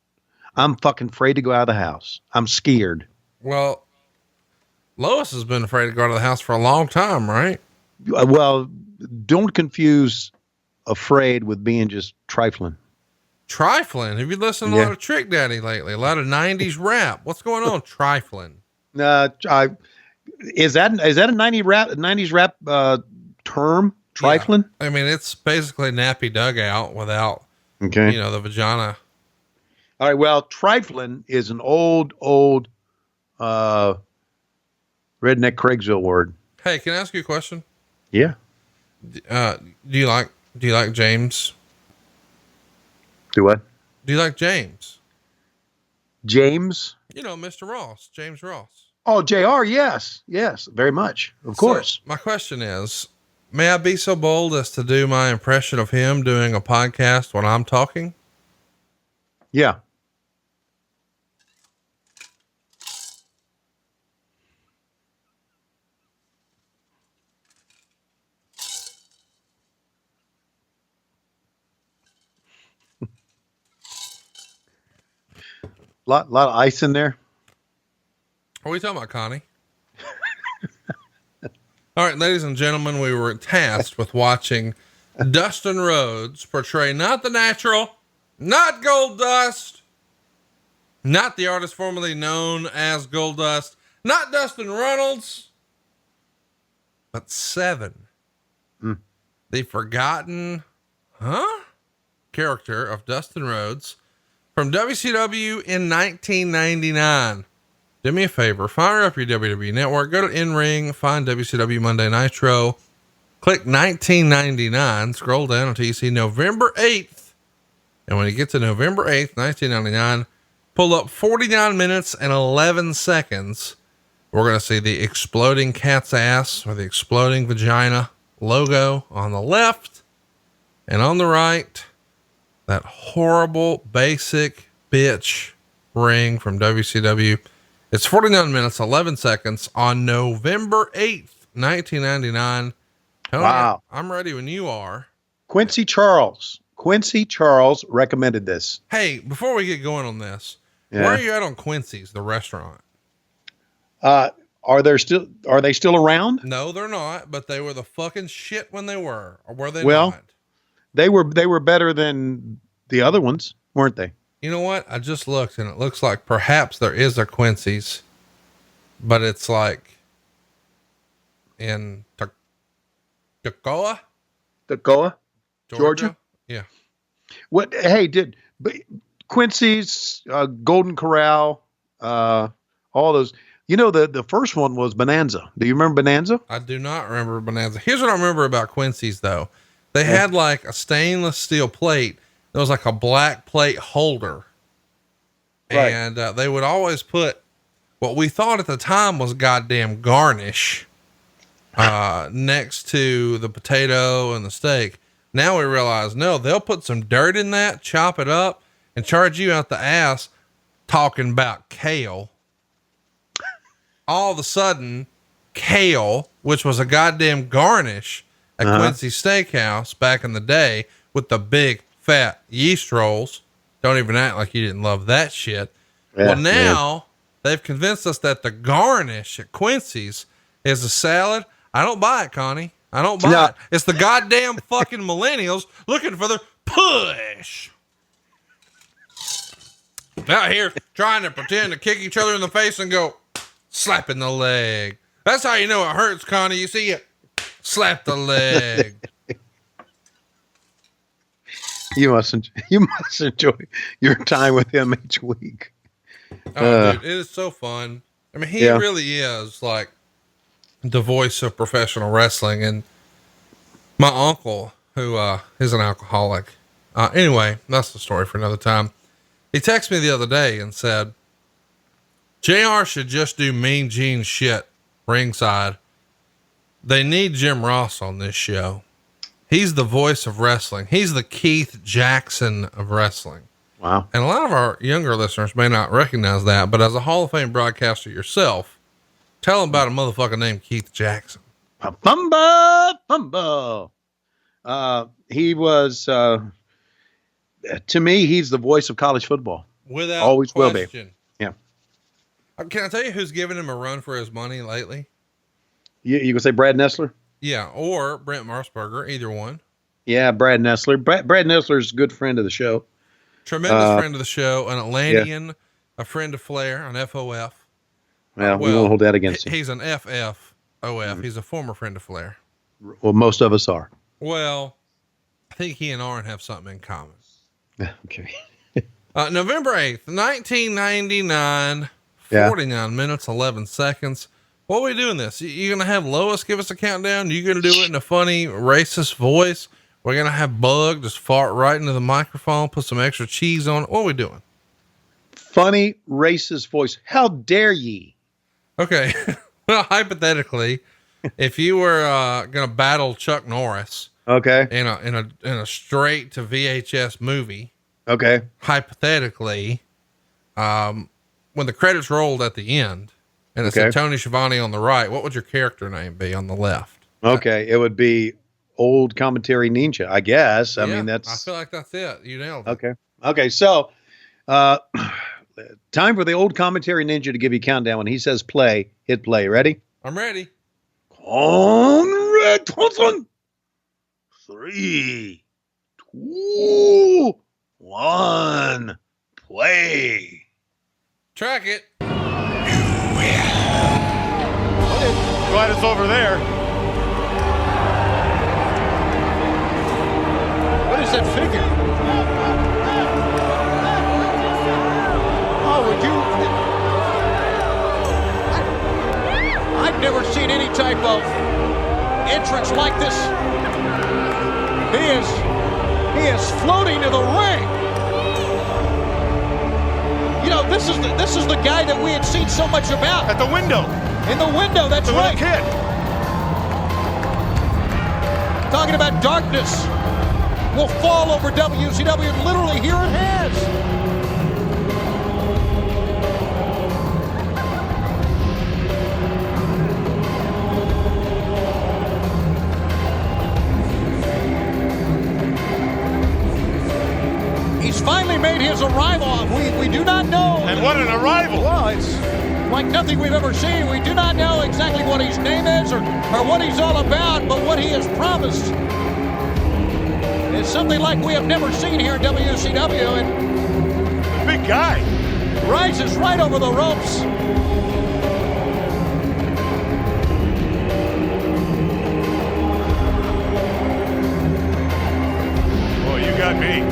I'm fucking afraid to go out of the house. I'm scared. Well, Lois has been afraid to go out of the house for a long time, right? Well, don't confuse afraid with being just trifling. Trifling? Have you listened to a lot of Trick Daddy lately? A lot of 90s rap. What's going on? Trifling. Is that a 90s rap term? Trifling? Yeah. I mean, it's basically Nappy Dugout without, the vagina. All right. Well, trifling is an old redneck Craigsville word. Hey, can I ask you a question? Yeah. Do you like James? Do what? Do you like James? James? Mr. Ross, James Ross. Oh, JR. Yes, very much. Of course. My question is, may I be so bold as to do my impression of him doing a podcast when I'm talking? Yeah. Lot of ice in there. What are we talking about, Connie? All right, ladies and gentlemen, we were tasked with watching Dustin Rhodes portray not the Natural, not Goldust, not the artist formerly known as Goldust, not Dustin Runnels, but Seven. The forgotten, character of Dustin Rhodes from WCW in 1999. Do me a favor, fire up your WWE network, go to In-Ring, find WCW Monday Nitro, click 1999, scroll down until you see November 8th. And when you get to November 8th, 1999, pull up 49 minutes and 11 seconds. We're going to see the exploding cat's ass or the exploding vagina logo on the left, and on the right, that horrible basic bitch ring from WCW. It's 49 minutes, 11 seconds on November 8th, 1999. Tony, wow. I'm ready when you are. Quincy Charles recommended this. Hey, before we get going on this, where are you at on Quincy's, the restaurant? Are they still around? No, they're not, but they were the fucking shit when they were, or were they not? They were better than the other ones, weren't they? You know what? I just looked and it looks like perhaps there is a Quincy's, but it's like in Toccoa, Georgia. Yeah. What? Hey, Quincy's, Golden Corral, all those, the first one was Bonanza. Do you remember Bonanza? I do not remember Bonanza. Here's what I remember about Quincy's though. They had like a stainless steel plate. There was like a black plate holder, right. And they would always put what we thought at the time was goddamn garnish next to the potato and the steak. Now we realize, no, they'll put some dirt in that, chop it up, and charge you out the ass talking about kale. All of a sudden, kale, which was a goddamn garnish at Quincy Steakhouse back in the day with the big fat yeast rolls. Don't even act like you didn't love that shit. Yeah, well, now they've convinced us that the garnish at Quincy's is a salad. I don't buy it, Connie. I don't buy it. It's the goddamn fucking millennials looking for their push. Out here trying to pretend to kick each other in the face and go slapping the leg. That's how you know it hurts, Connie. You see it slap the leg. You must enjoy your time with him each week. Oh, dude, it is so fun. I mean, he really is like the voice of professional wrestling. And my uncle, who is an alcoholic. Anyway, that's the story for another time. He texted me the other day and said, JR should just do Mean Gene shit ringside. They need Jim Ross on this show. He's the voice of wrestling. He's the Keith Jackson of wrestling. Wow. And a lot of our younger listeners may not recognize that, but as a Hall of Fame broadcaster yourself, tell them about a motherfucker named Keith Jackson. Fumble. He was, to me, he's the voice of college football. Without always question. Will be. Yeah. Can I tell you who's giving him a run for his money lately? You can say Brad Nessler? Yeah, or Brent Marsberger, either one. Yeah, Brad Nessler. Brad Nessler's a good friend of the show. Tremendous friend of the show, an Atlantean, a friend of Flair, an FOF. Well, we won't hold that against him. He's an FFOF. Mm-hmm. He's a former friend of Flair. Well, most of us are. Well, I think he and Arn have something in common. Okay. November 8th, 1999, 49 minutes, 11 seconds. What are we doing this? You going to have Lois give us a countdown? You going to do it in a funny racist voice? We're going to have Bug just fart right into the microphone, put some extra cheese on it. What are we doing? Funny racist voice. How dare ye? Okay. Well, hypothetically, if you were going to battle Chuck Norris, okay, in a straight to VHS movie, okay, hypothetically, when the credits rolled at the end and it said Tony Schiavone on the right, what would your character name be on the left? Okay, it would be Old Commentary Ninja, I guess. I mean, I feel like that's it. You nailed it. Okay. So, Time for the old commentary ninja to give you a countdown. When he says play, hit play. Ready? I'm ready. On red, Thompson. 3, 2, 1, play. Track it. Glad it's over there. What is that figure? Oh, would you? I've never seen any type of entrance like this. He is floating to the ring. You know, this is the guy that we had seen so much about. At the window. In the window, that's the right. Kid. Talking about darkness will fall over WCW, and literally here it has. He's finally made his arrival. We do not know. And what an arrival. Well, it's like nothing we've ever seen. We do not know exactly what his name is or what he's all about, but what he has promised is something like we have never seen here in WCW. And big guy rises right over the ropes. Boy, you got me.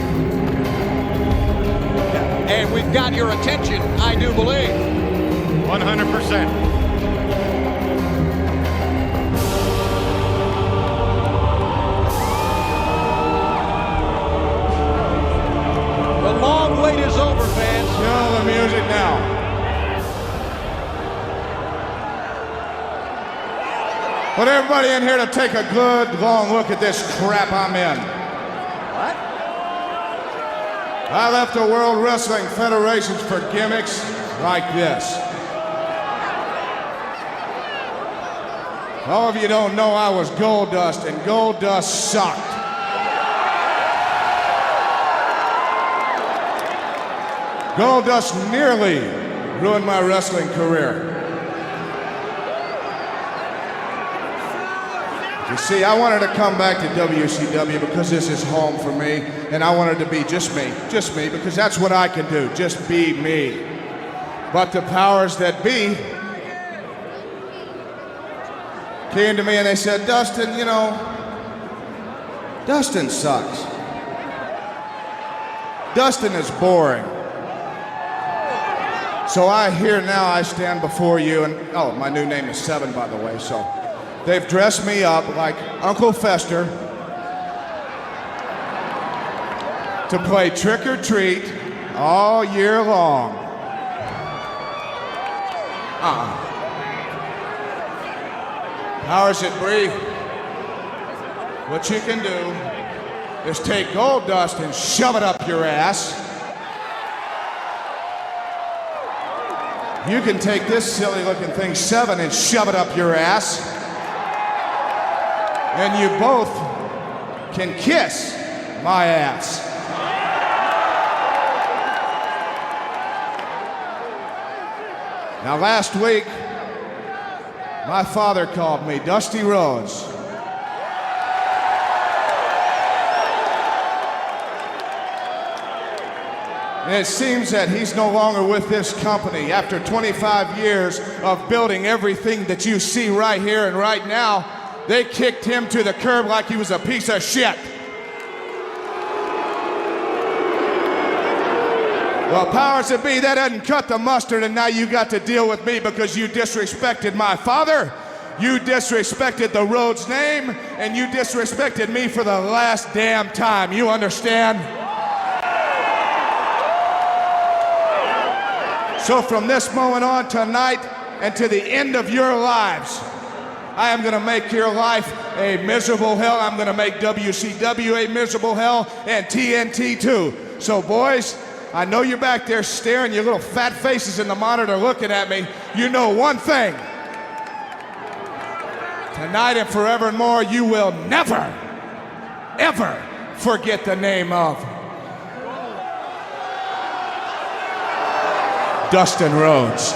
And we've got your attention, I do believe. 100%. The long wait is over, fans. Kill the music now. Want everybody in here to take a good long look at this crap I'm in. What? I left the World Wrestling Federations for gimmicks like this. All of you don't know I was Goldust, and Goldust sucked. Goldust nearly ruined my wrestling career. You see, I wanted to come back to WCW because this is home for me, and I wanted to be just me, because that's what I can do, just be me. But the powers that be came to me and they said, Dustin, you know, Dustin sucks. Dustin is boring. So I stand before you, and oh, my new name is Seven, by the way, so they've dressed me up like Uncle Fester to play trick or treat all year long. Powers that be, what you can do is take Goldust and shove it up your ass. You can take this silly looking thing, Seven, and shove it up your ass. And you both can kiss my ass. Now last week, my father called me, Dusty Rhodes. And it seems that he's no longer with this company. After 25 years of building everything that you see right here and right now, they kicked him to the curb like he was a piece of shit. Well, powers that be, that doesn't cut the mustard, and now you got to deal with me because you disrespected my father, you disrespected the Rhodes name, and you disrespected me for the last damn time. You understand? So from this moment on tonight and to the end of your lives, I am going to make your life a miserable hell. I'm going to make WCW a miserable hell, and TNT too. So boys, I know you're back there staring, your little fat faces in the monitor looking at me. You know one thing. Tonight and forevermore, you will never, ever forget the name of Dustin Rhodes.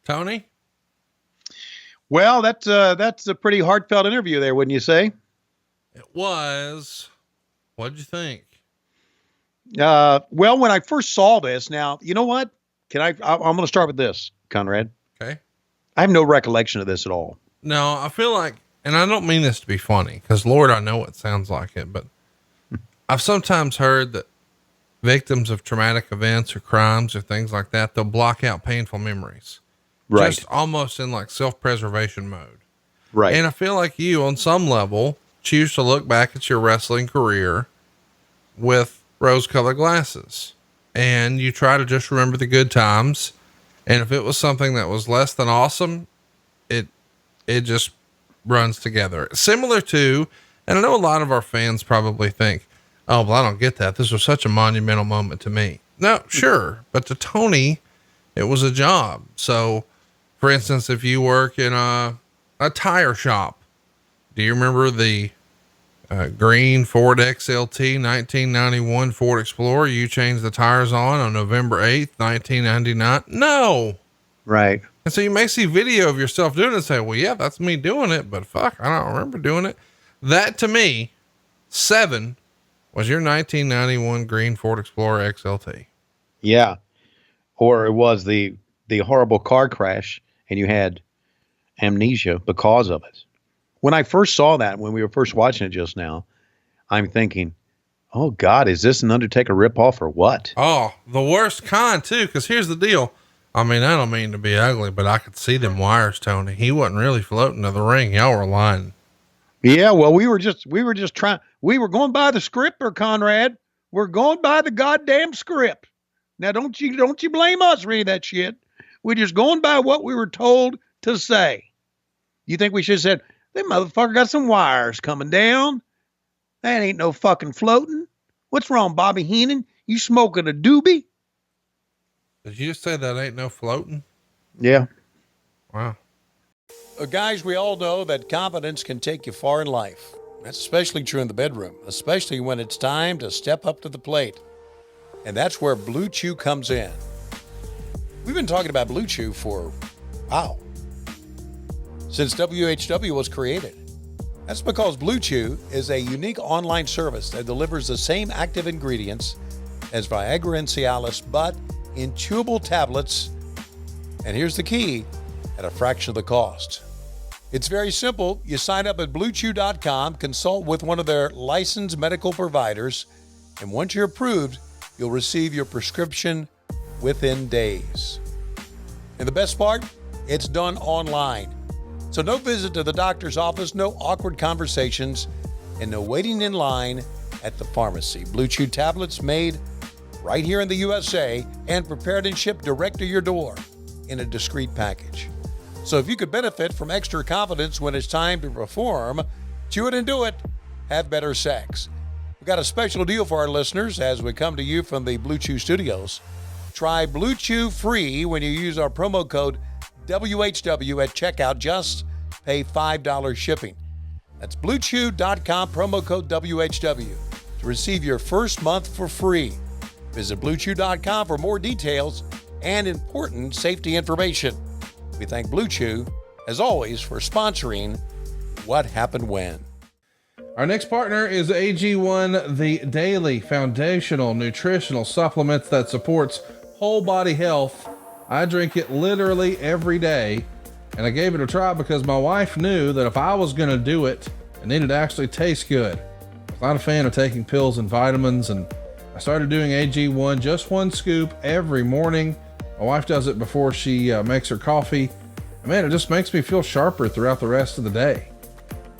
Tony? Well, that's a pretty heartfelt interview there, wouldn't you say? It was. What'd you think? Well, when I first saw this, now, you know what? I'm going to start with this, Conrad. Okay. I have no recollection of this at all. No, I feel like, and I don't mean this to be funny, because Lord, I know it sounds like it, but I've sometimes heard that victims of traumatic events or crimes or things like that, they'll block out painful memories. Right. Just almost in like self-preservation mode. Right. And I feel like you, on some level, choose to look back at your wrestling career with rose-colored glasses, and you try to just remember the good times. And if it was something that was less than awesome, it just runs together. Similar to, and I know a lot of our fans probably think, oh, well, I don't get that. This was such a monumental moment to me. No, sure. But to Tony, it was a job. So for instance, if you work in a tire shop, do you remember the green Ford XLT 1991 Ford Explorer you changed the tires on November 8th, 1999? No. Right. And so you may see video of yourself doing it and say, well, yeah, that's me doing it, but fuck, I don't remember doing it. That to me, 7 was your 1991 green Ford Explorer XLT. Yeah. Or it was the horrible car crash and you had amnesia because of it. When I first saw that, when we were first watching it just now, I'm thinking, oh God, is this an Undertaker ripoff or what? Oh, the worst kind too. Cause here's the deal. I mean, I don't mean to be ugly, but I could see them wires, Tony. He wasn't really floating to the ring. Y'all were lying. Yeah. Well, we were just trying, we were going by the script there, Conrad. We're going by the goddamn script. Now, don't you blame us for any of that shit. We're just going by what we were told to say. You think we should have said, that motherfucker got some wires coming down? That ain't no fucking floating. What's wrong, Bobby Heenan? You smoking a doobie? Did you just say that ain't no floating? Yeah. Wow. Guys, we all know that confidence can take you far in life. That's especially true in the bedroom, especially when it's time to step up to the plate. And that's where Blue Chew comes in. We've been talking about Blue Chew for, since WHW was created. That's because Blue Chew is a unique online service that delivers the same active ingredients as Viagra and Cialis, but in chewable tablets. And here's the key, at a fraction of the cost. It's very simple. You sign up at BlueChew.com, consult with one of their licensed medical providers, and once you're approved, you'll receive your prescription within days. And the best part, it's done online. So no visit to the doctor's office, no awkward conversations, and no waiting in line at the pharmacy. Blue Chew tablets made right here in the USA and prepared and shipped direct to your door in a discreet package. So if you could benefit from extra confidence when it's time to perform, chew it and do it. Have better sex. We've got a special deal for our listeners as we come to you from the Blue Chew studios. Try Blue Chew free when you use our promo code WHW at checkout. Just pay $5 shipping. That's BlueChew.com, promo code WHW to receive your first month for free. Visit BlueChew.com for more details and important safety information. We thank Blue Chew, as always, for sponsoring What Happened When. Our next partner is AG1, the daily foundational nutritional supplements that supports whole body health. I drink it literally every day, and I gave it a try because my wife knew that if I was going to do it, it needed to actually taste good. I was not a fan of taking pills and vitamins, and I started doing AG1, just one scoop every morning. My wife does it before she makes her coffee. And man, it just makes me feel sharper throughout the rest of the day.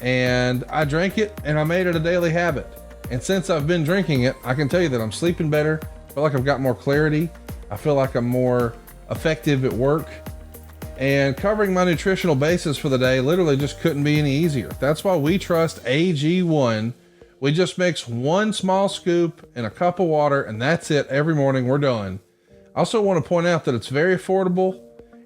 And I drank it and I made it a daily habit. And since I've been drinking it, I can tell you that I'm sleeping better. I feel like I've got more clarity. I feel like I'm more effective at work. And covering my nutritional basis for the day literally just couldn't be any easier. That's why we trust AG1. We just mix one small scoop in a cup of water and that's it. Every morning we're done. I also want to point out that it's very affordable.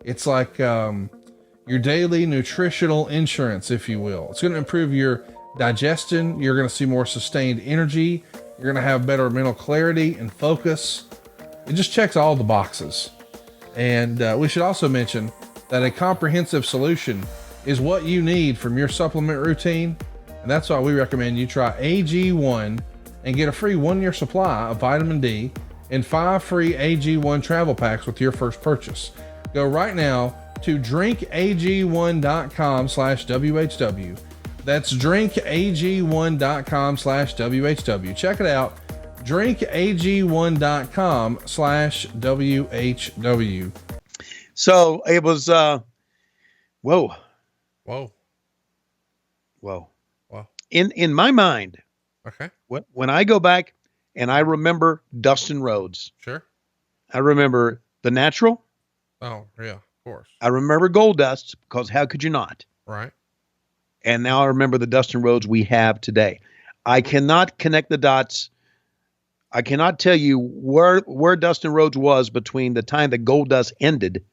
It's like your daily nutritional insurance, if you will. It's going to improve your digestion. You're going to see more sustained energy. You're going to have better mental clarity and focus. It just checks all the boxes. And we should also mention that a comprehensive solution is what you need from your supplement routine. And that's why we recommend you try AG1 and get a free 1-year supply of vitamin D and 5 free AG1 travel packs with your first purchase. Go right now to drinkag1.com/WHW. That's drinkag1.com/WHW. Check it out. drinkag1.com/WHW. So it was, whoa. In my mind, okay, when I go back and I remember Dustin Rhodes, sure, I remember The Natural. Oh yeah, of course. I remember Goldust, because how could you not? Right. And now I remember the Dustin Rhodes we have today. I cannot connect the dots. I cannot tell you where Dustin Rhodes was between the time that Goldust ended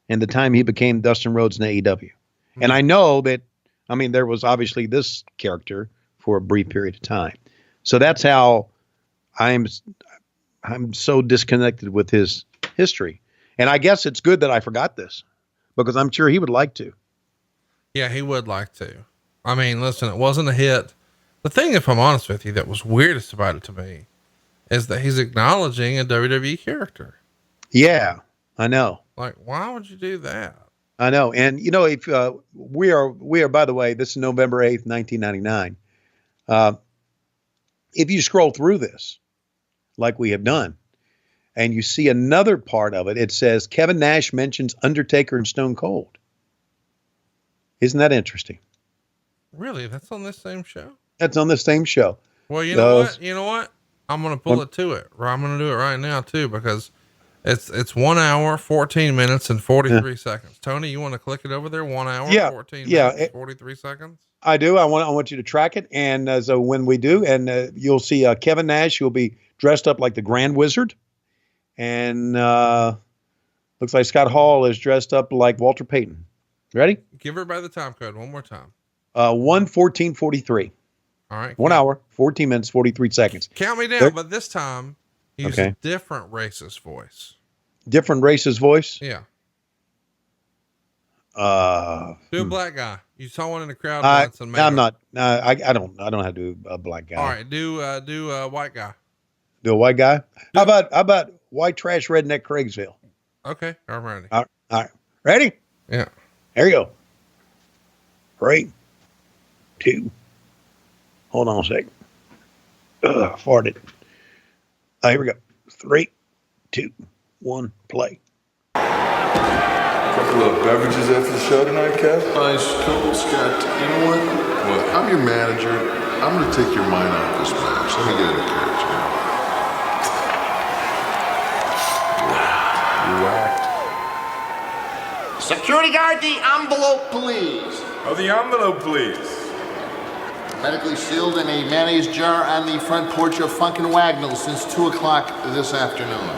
and the time he became Dustin Rhodes in AEW. Mm-hmm. And I know that, I mean, there was obviously this character for a brief period of time. So that's how I'm so disconnected with his history. And I guess it's good that I forgot this, because I'm sure he would like to. Yeah, he would like to. I mean, listen, it wasn't a hit. The thing, if I'm honest with you, that was weirdest about it to me is that he's acknowledging a WWE character. Yeah, I know. Like, why would you do that? I know. And you know, if we are, by the way, this is November 8th, 1999. If you scroll through this, like we have done, and you see another part of it, it says Kevin Nash mentions Undertaker and Stone Cold. Isn't that interesting? Really? That's on this same show? That's on the same show. Well, you know what? You know what? I'm going to pull it to it. I'm going to do it right now too, because it's 1 hour, 14 minutes and 43 seconds. Tony, you want to click it over there? 1 hour, 14 minutes, 43 seconds. I do. I want you to track it. And so when we do, and you'll see Kevin Nash, will be dressed up like the Grand Wizard. And looks like Scott Hall is dressed up like Walter Payton. Ready? Give everybody the time code one more time. 1:14:43. All right. 1 hour, 14 minutes, 43 seconds. Count me down, but this time use a different racist voice. Different racist voice? Yeah. Do a black guy. You saw one in the crowd once. And I'm not. I don't have to do a black guy. All right. Do a white guy. Do a white guy? How about white trash redneck Craigsville? Okay. I'm ready. All right. Ready? Yeah. There you go. 3, 2. Hold on a sec. Farted. Here we go. 3, 2, 1, play. Couple of beverages after the show tonight, Kev? Nice, cool, Scott. You know what? I'm your manager. I'm going to take your mind off this match. Let me get encouragement. You whacked. Security guard, the envelope, please. Oh, the envelope, please. Medically sealed in a mayonnaise jar on the front porch of Funkin' Wagnall since 2 o'clock this afternoon.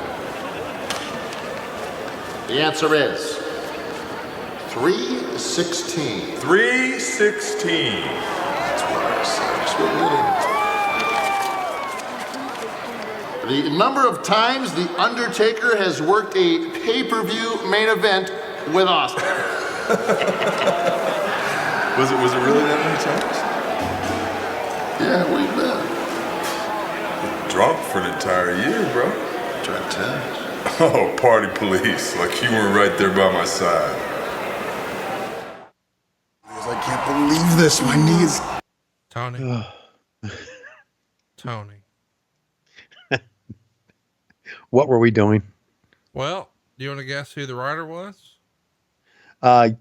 The answer is 316. 316. That's what I said. That's what it is. The number of times The Undertaker has worked a pay-per-view main event with Austin. Was it really that many times? Yeah, we've been drunk for an entire year, bro. Drunk 10. Oh, party police. Like you weren't right there by my side. I can't believe this. My knees. Tony. Tony. What were we doing? Well, do you want to guess who the writer was? I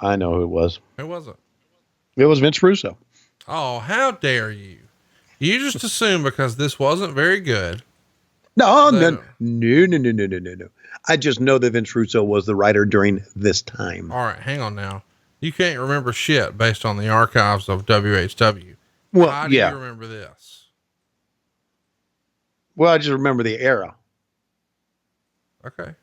know who it was. Who was it? It was Vince Russo. Oh, how dare you? You just assume because this wasn't very good. No. I just know that Vince Russo was the writer during this time. All right, hang on now. You can't remember shit based on the archives of WHW. Well, how do you remember this? Well, I just remember the era. Okay.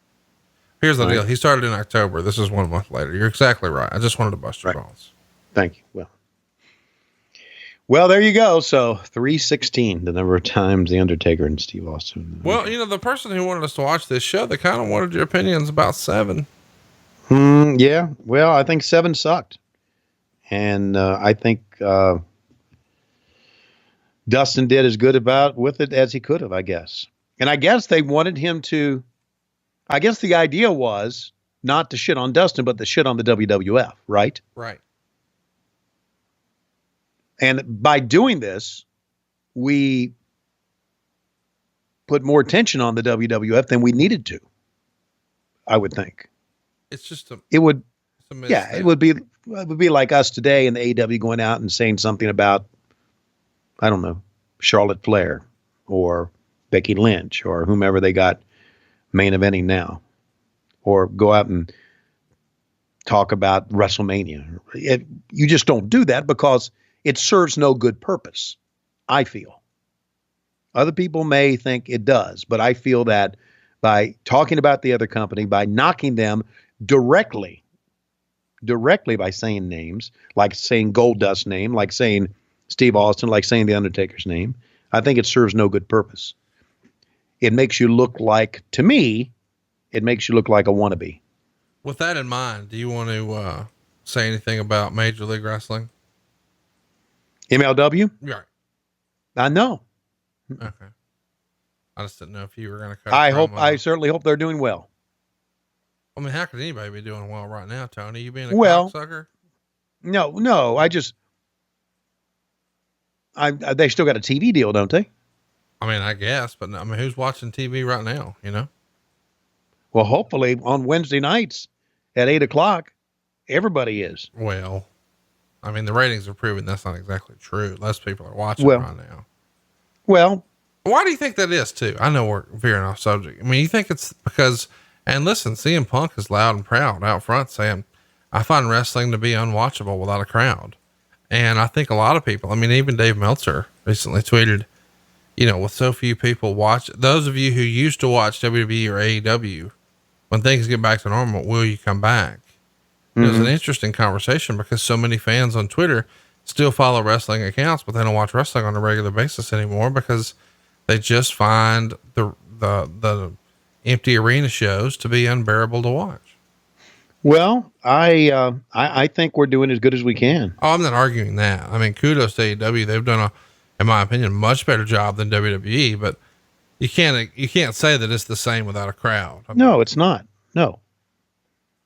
Here's the deal. He started in October. This is 1 month later. You're exactly right. I just wanted to bust your balls. Thank you. Well, there you go. So 316, the number of times The Undertaker and Steve Austin. Well, the person who wanted us to watch this show, they kind of wanted your opinions about 7. Yeah. Well, I think 7 sucked. And I think Dustin did as good with it as he could have, I guess. And I guess they wanted him to, I guess the idea was not to shit on Dustin, but to shit on the WWF, right? Right. And by doing this, we put more attention on the WWF than we needed to, I would think. It's just it would be like us today in the AEW going out and saying something about, I don't know, Charlotte Flair or Becky Lynch or whomever they got main eventing now, or go out and talk about WrestleMania. You just don't do that because it serves no good purpose, I feel. Other people may think it does, but I feel that by talking about the other company, by knocking them directly by saying names, like saying Goldust's name, like saying Steve Austin, like saying The Undertaker's name, I think it serves no good purpose. It makes you look like, to me, it makes you look like a wannabe. With that in mind, do you want to say anything about Major League Wrestling? MLW? Right. I know. Okay. I just didn't know if you were going to cut. I certainly hope they're doing well. I mean, how could anybody be doing well right now, Tony? You being a cocksucker? No. They still got a TV deal, don't they? I mean, I guess, but I mean, who's watching TV right now? Well, hopefully on Wednesday nights at 8:00, everybody is. Well, I mean, the ratings are proving that's not exactly true. Less people are watching right now. Well, why do you think that is too? I know we're veering off subject. I mean, you think it's because, and listen, CM Punk is loud and proud out front saying, I find wrestling to be unwatchable without a crowd. And I think a lot of people, I mean, even Dave Meltzer recently tweeted, with so few people watch, those of you who used to watch WWE or AEW, when things get back to normal, will you come back? It was an interesting conversation because so many fans on Twitter still follow wrestling accounts, but they don't watch wrestling on a regular basis anymore because they just find the empty arena shows to be unbearable to watch. Well, I think we're doing as good as we can. Oh, I'm not arguing that. I mean, kudos to AEW. They've done in my opinion, much better job than WWE, but you can't say that it's the same without a crowd. No, it's not. No.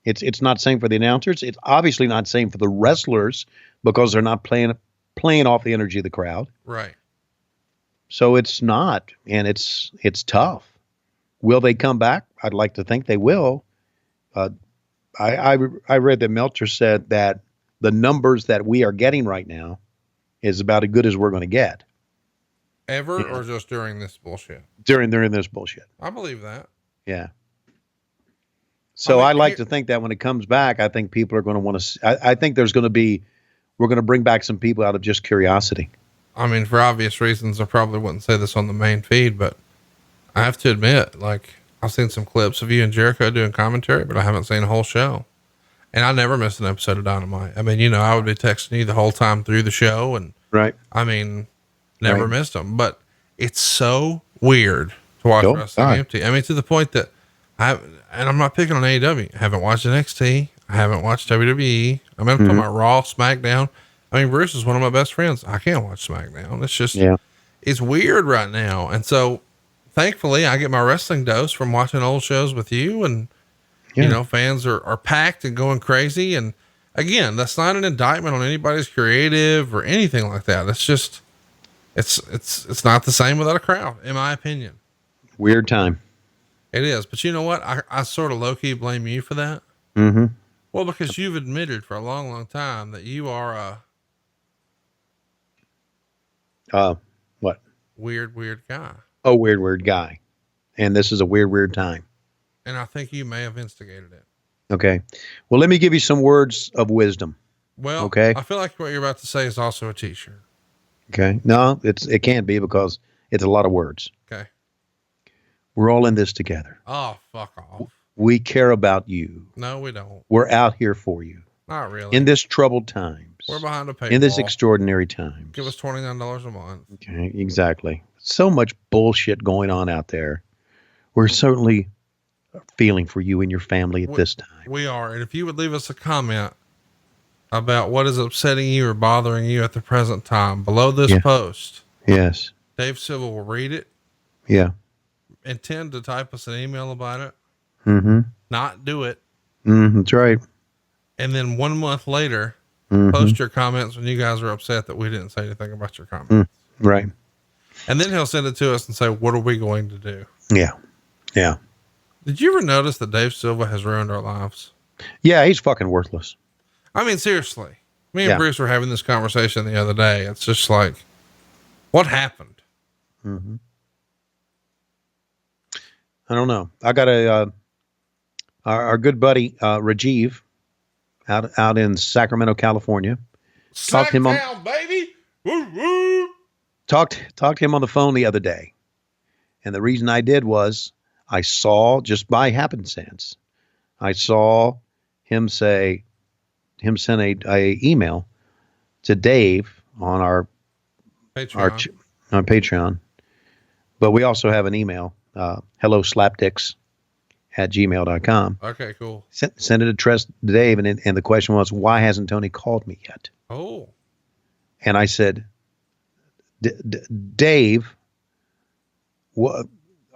It's not same for the announcers. It's obviously not same for the wrestlers because they're not playing off the energy of the crowd. Right. So it's not, and it's tough. Will they come back? I'd like to think they will. I read that Meltzer said that the numbers that we are getting right now is about as good as we're going to get. Or just during this bullshit? During this bullshit. I believe that. Yeah. So I like to think that when it comes back, I think people are going to want to, I think we're going to bring back some people out of just curiosity. I mean, for obvious reasons, I probably wouldn't say this on the main feed, but I have to admit, like, I've seen some clips of you and Jericho doing commentary, but I haven't seen a whole show. And I never missed an episode of Dynamite. I mean, I would be texting you the whole time through the show, and right. I mean, never missed them, but it's so weird to watch wrestling empty. I mean, to the point that and I'm not picking on AEW. I haven't watched NXT. I haven't watched WWE. I mean, I'm talking about Raw, SmackDown. I mean, Bruce is one of my best friends. I can't watch SmackDown. It's just, it's weird right now. And so thankfully I get my wrestling dose from watching old shows with you, and, fans are packed and going crazy. And again, that's not an indictment on anybody's creative or anything like that. It's just, it's not the same without a crowd, in my opinion. Weird time. It is. But you know what? I sort of low-key blame you for that. Mm-hmm. Well, because you've admitted for a long, long time that you are what? Weird guy. Oh, weird guy. And this is a weird time. And I think you may have instigated it. Okay. Well, let me give you some words of wisdom. Well, okay. I feel like what you're about to say is also a t-shirt. Okay. No, it can't be because it's a lot of words. Okay. We're all in this together. Oh, fuck off. We care about you. No, we don't. We're out here for you. Not really. In this troubled times. We're behind a paywall. in this extraordinary time. Give us $29 a month. Okay, exactly. So much bullshit going on out there. We're certainly feeling for you and your family at this time. We are. And if you would leave us a comment about what is upsetting you or bothering you at the present time below this post. Yes. Dave Silva will read it. Yeah. Intend to type us an email about it. Mm-hmm. Not do it. That's right. And then 1 month later, post your comments when you guys are upset that we didn't say anything about your comments. Right. And then he'll send it to us and say, what are we going to do? Yeah. Yeah. Did you ever notice that Dave Silva has ruined our lives? Yeah, he's fucking worthless. I mean, seriously, me and Bruce were having this conversation the other day. It's just like, what happened? Mm-hmm. I don't know. I got our good buddy, Rajiv out in Sacramento, California. Talked to him baby. Woo, woo. Talked to him on the phone the other day. And the reason I did was I saw, just by happenstance, I saw him send a email to Dave on our Patreon. But we also have an email, helloslapdicks@gmail.com. Okay, cool. Send it to Dave. And the question was, why hasn't Tony called me yet? Oh. And I said, Dave,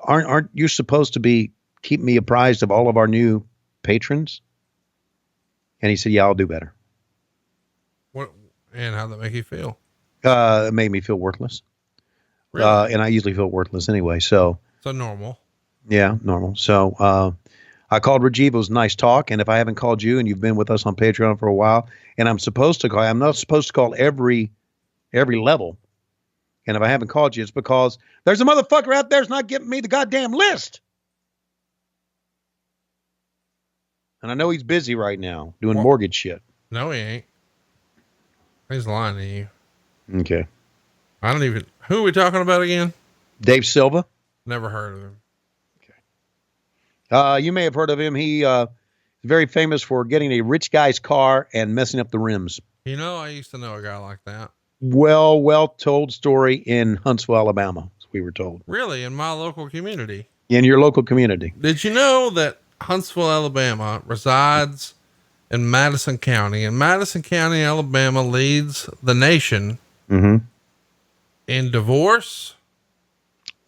aren't you supposed to be keeping me apprised of all of our new patrons? And he said, yeah, I'll do better. What? And how'd that make you feel? It made me feel worthless. Really? And I usually feel worthless anyway. So normal. Yeah, normal. So I called Rajiv. It was a nice talk. And if I haven't called you and you've been with us on Patreon for a while, and I'm not supposed to call every level. And if I haven't called you, it's because there's a motherfucker out there that's not giving me the goddamn list. And I know he's busy right now doing mortgage shit. No, he ain't. He's lying to you. Okay. Who are we talking about again? Dave Silva. Never heard of him. You may have heard of him. He is very famous for getting a rich guy's car and messing up the rims. You know, I used to know a guy like that. Well told story in Huntsville, Alabama, as we were told. Really? In my local community? In your local community. Did you know that Huntsville, Alabama resides in Madison County, and Madison County, Alabama leads the nation in divorce?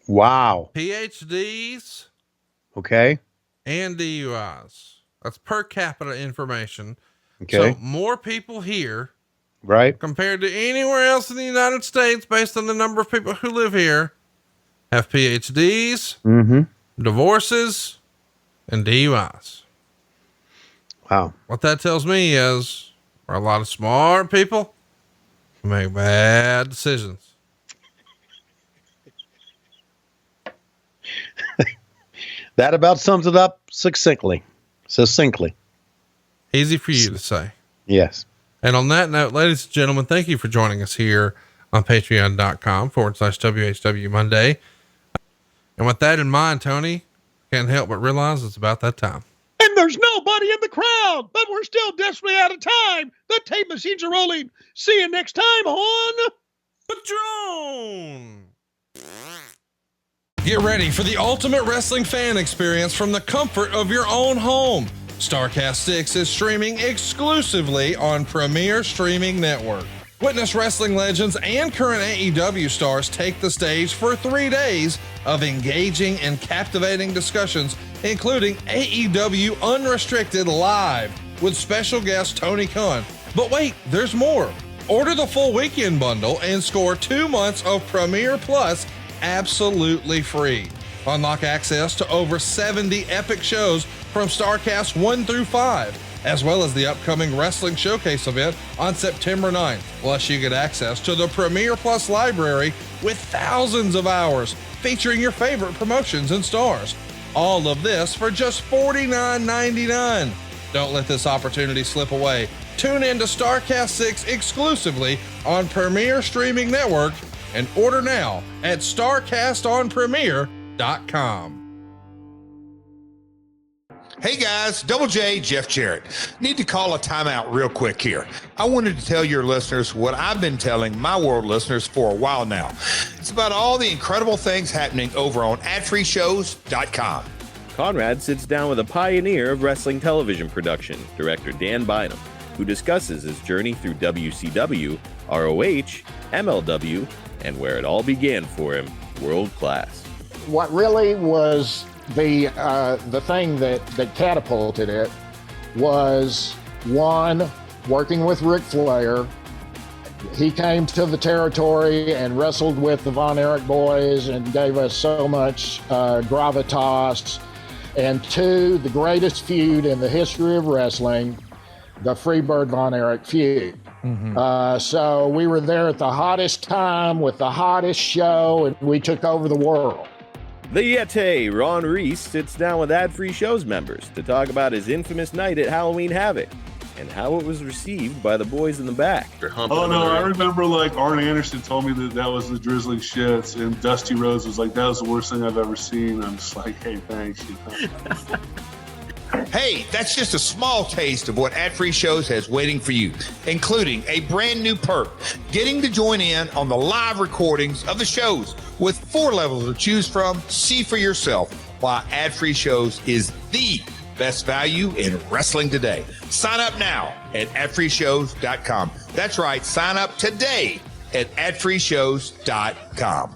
Wow. PhDs. Okay. And DUIs. That's per capita information. Okay. So more people here, right, compared to anywhere else in the United States, based on the number of people who live here, have PhDs, divorces, and DUIs. Wow. What that tells me is we're a lot of smart people who make bad decisions. That about sums it up succinctly. Easy for you to say. Yes. And on that note, ladies and gentlemen, thank you for joining us here on patreon.com/WHW Monday. And with that in mind, Tony, can't help but realize it's about that time. And there's nobody in the crowd, but we're still desperately out of time. The tape machines are rolling. See you next time on Patron. Get ready for the ultimate wrestling fan experience from the comfort of your own home. StarCast 6 is streaming exclusively on Premier Streaming Network. Witness wrestling legends and current AEW stars take the stage for 3 days of engaging and captivating discussions, including AEW Unrestricted Live with special guest Tony Khan. But wait, there's more. Order the full weekend bundle and score 2 months of Premier Plus absolutely free. Unlock access to over 70 epic shows from StarCast 1 through 5, as well as the upcoming Wrestling Showcase event on September 9th. Plus, you get access to the Premier Plus library with thousands of hours featuring your favorite promotions and stars. All of this for just $49.99. Don't let this opportunity slip away. Tune in to StarCast 6 exclusively on Premier Streaming Network and order now at StarCastOnPremiere.com. Hey guys, Double J, Jeff Jarrett. Need to call a timeout real quick here. I wanted to tell your listeners what I've been telling my world listeners for a while now. It's about all the incredible things happening over on adfreeshows.com. Conrad sits down with a pioneer of wrestling television production, director Dan Bynum, who discusses his journey through WCW, ROH, MLW, and where it all began for him, world class. What really was the thing that catapulted it was, one, working with Ric Flair. He came to the territory and wrestled with the Von Erich boys and gave us so much gravitas. And two, the greatest feud in the history of wrestling, the Freebird Von Erich feud. So we were there at the hottest time with the hottest show, and we took over the world. The Yeti, Ron Reese, sits down with Ad-Free Shows members to talk about his infamous night at Halloween Havoc and how it was received by the boys in the back. Oh, no, I remember, like, Arn Anderson told me that was the drizzling shits, and Dusty Rhodes was like, that was the worst thing I've ever seen. I'm just like, hey, thanks. Hey, that's just a small taste of what Ad-Free Shows has waiting for you, including a brand new perk, getting to join in on the live recordings of the shows with 4 levels to choose from. See for yourself why Ad-Free Shows is the best value in wrestling today. Sign up now at adfreeshows.com. That's right, sign up today at adfreeshows.com.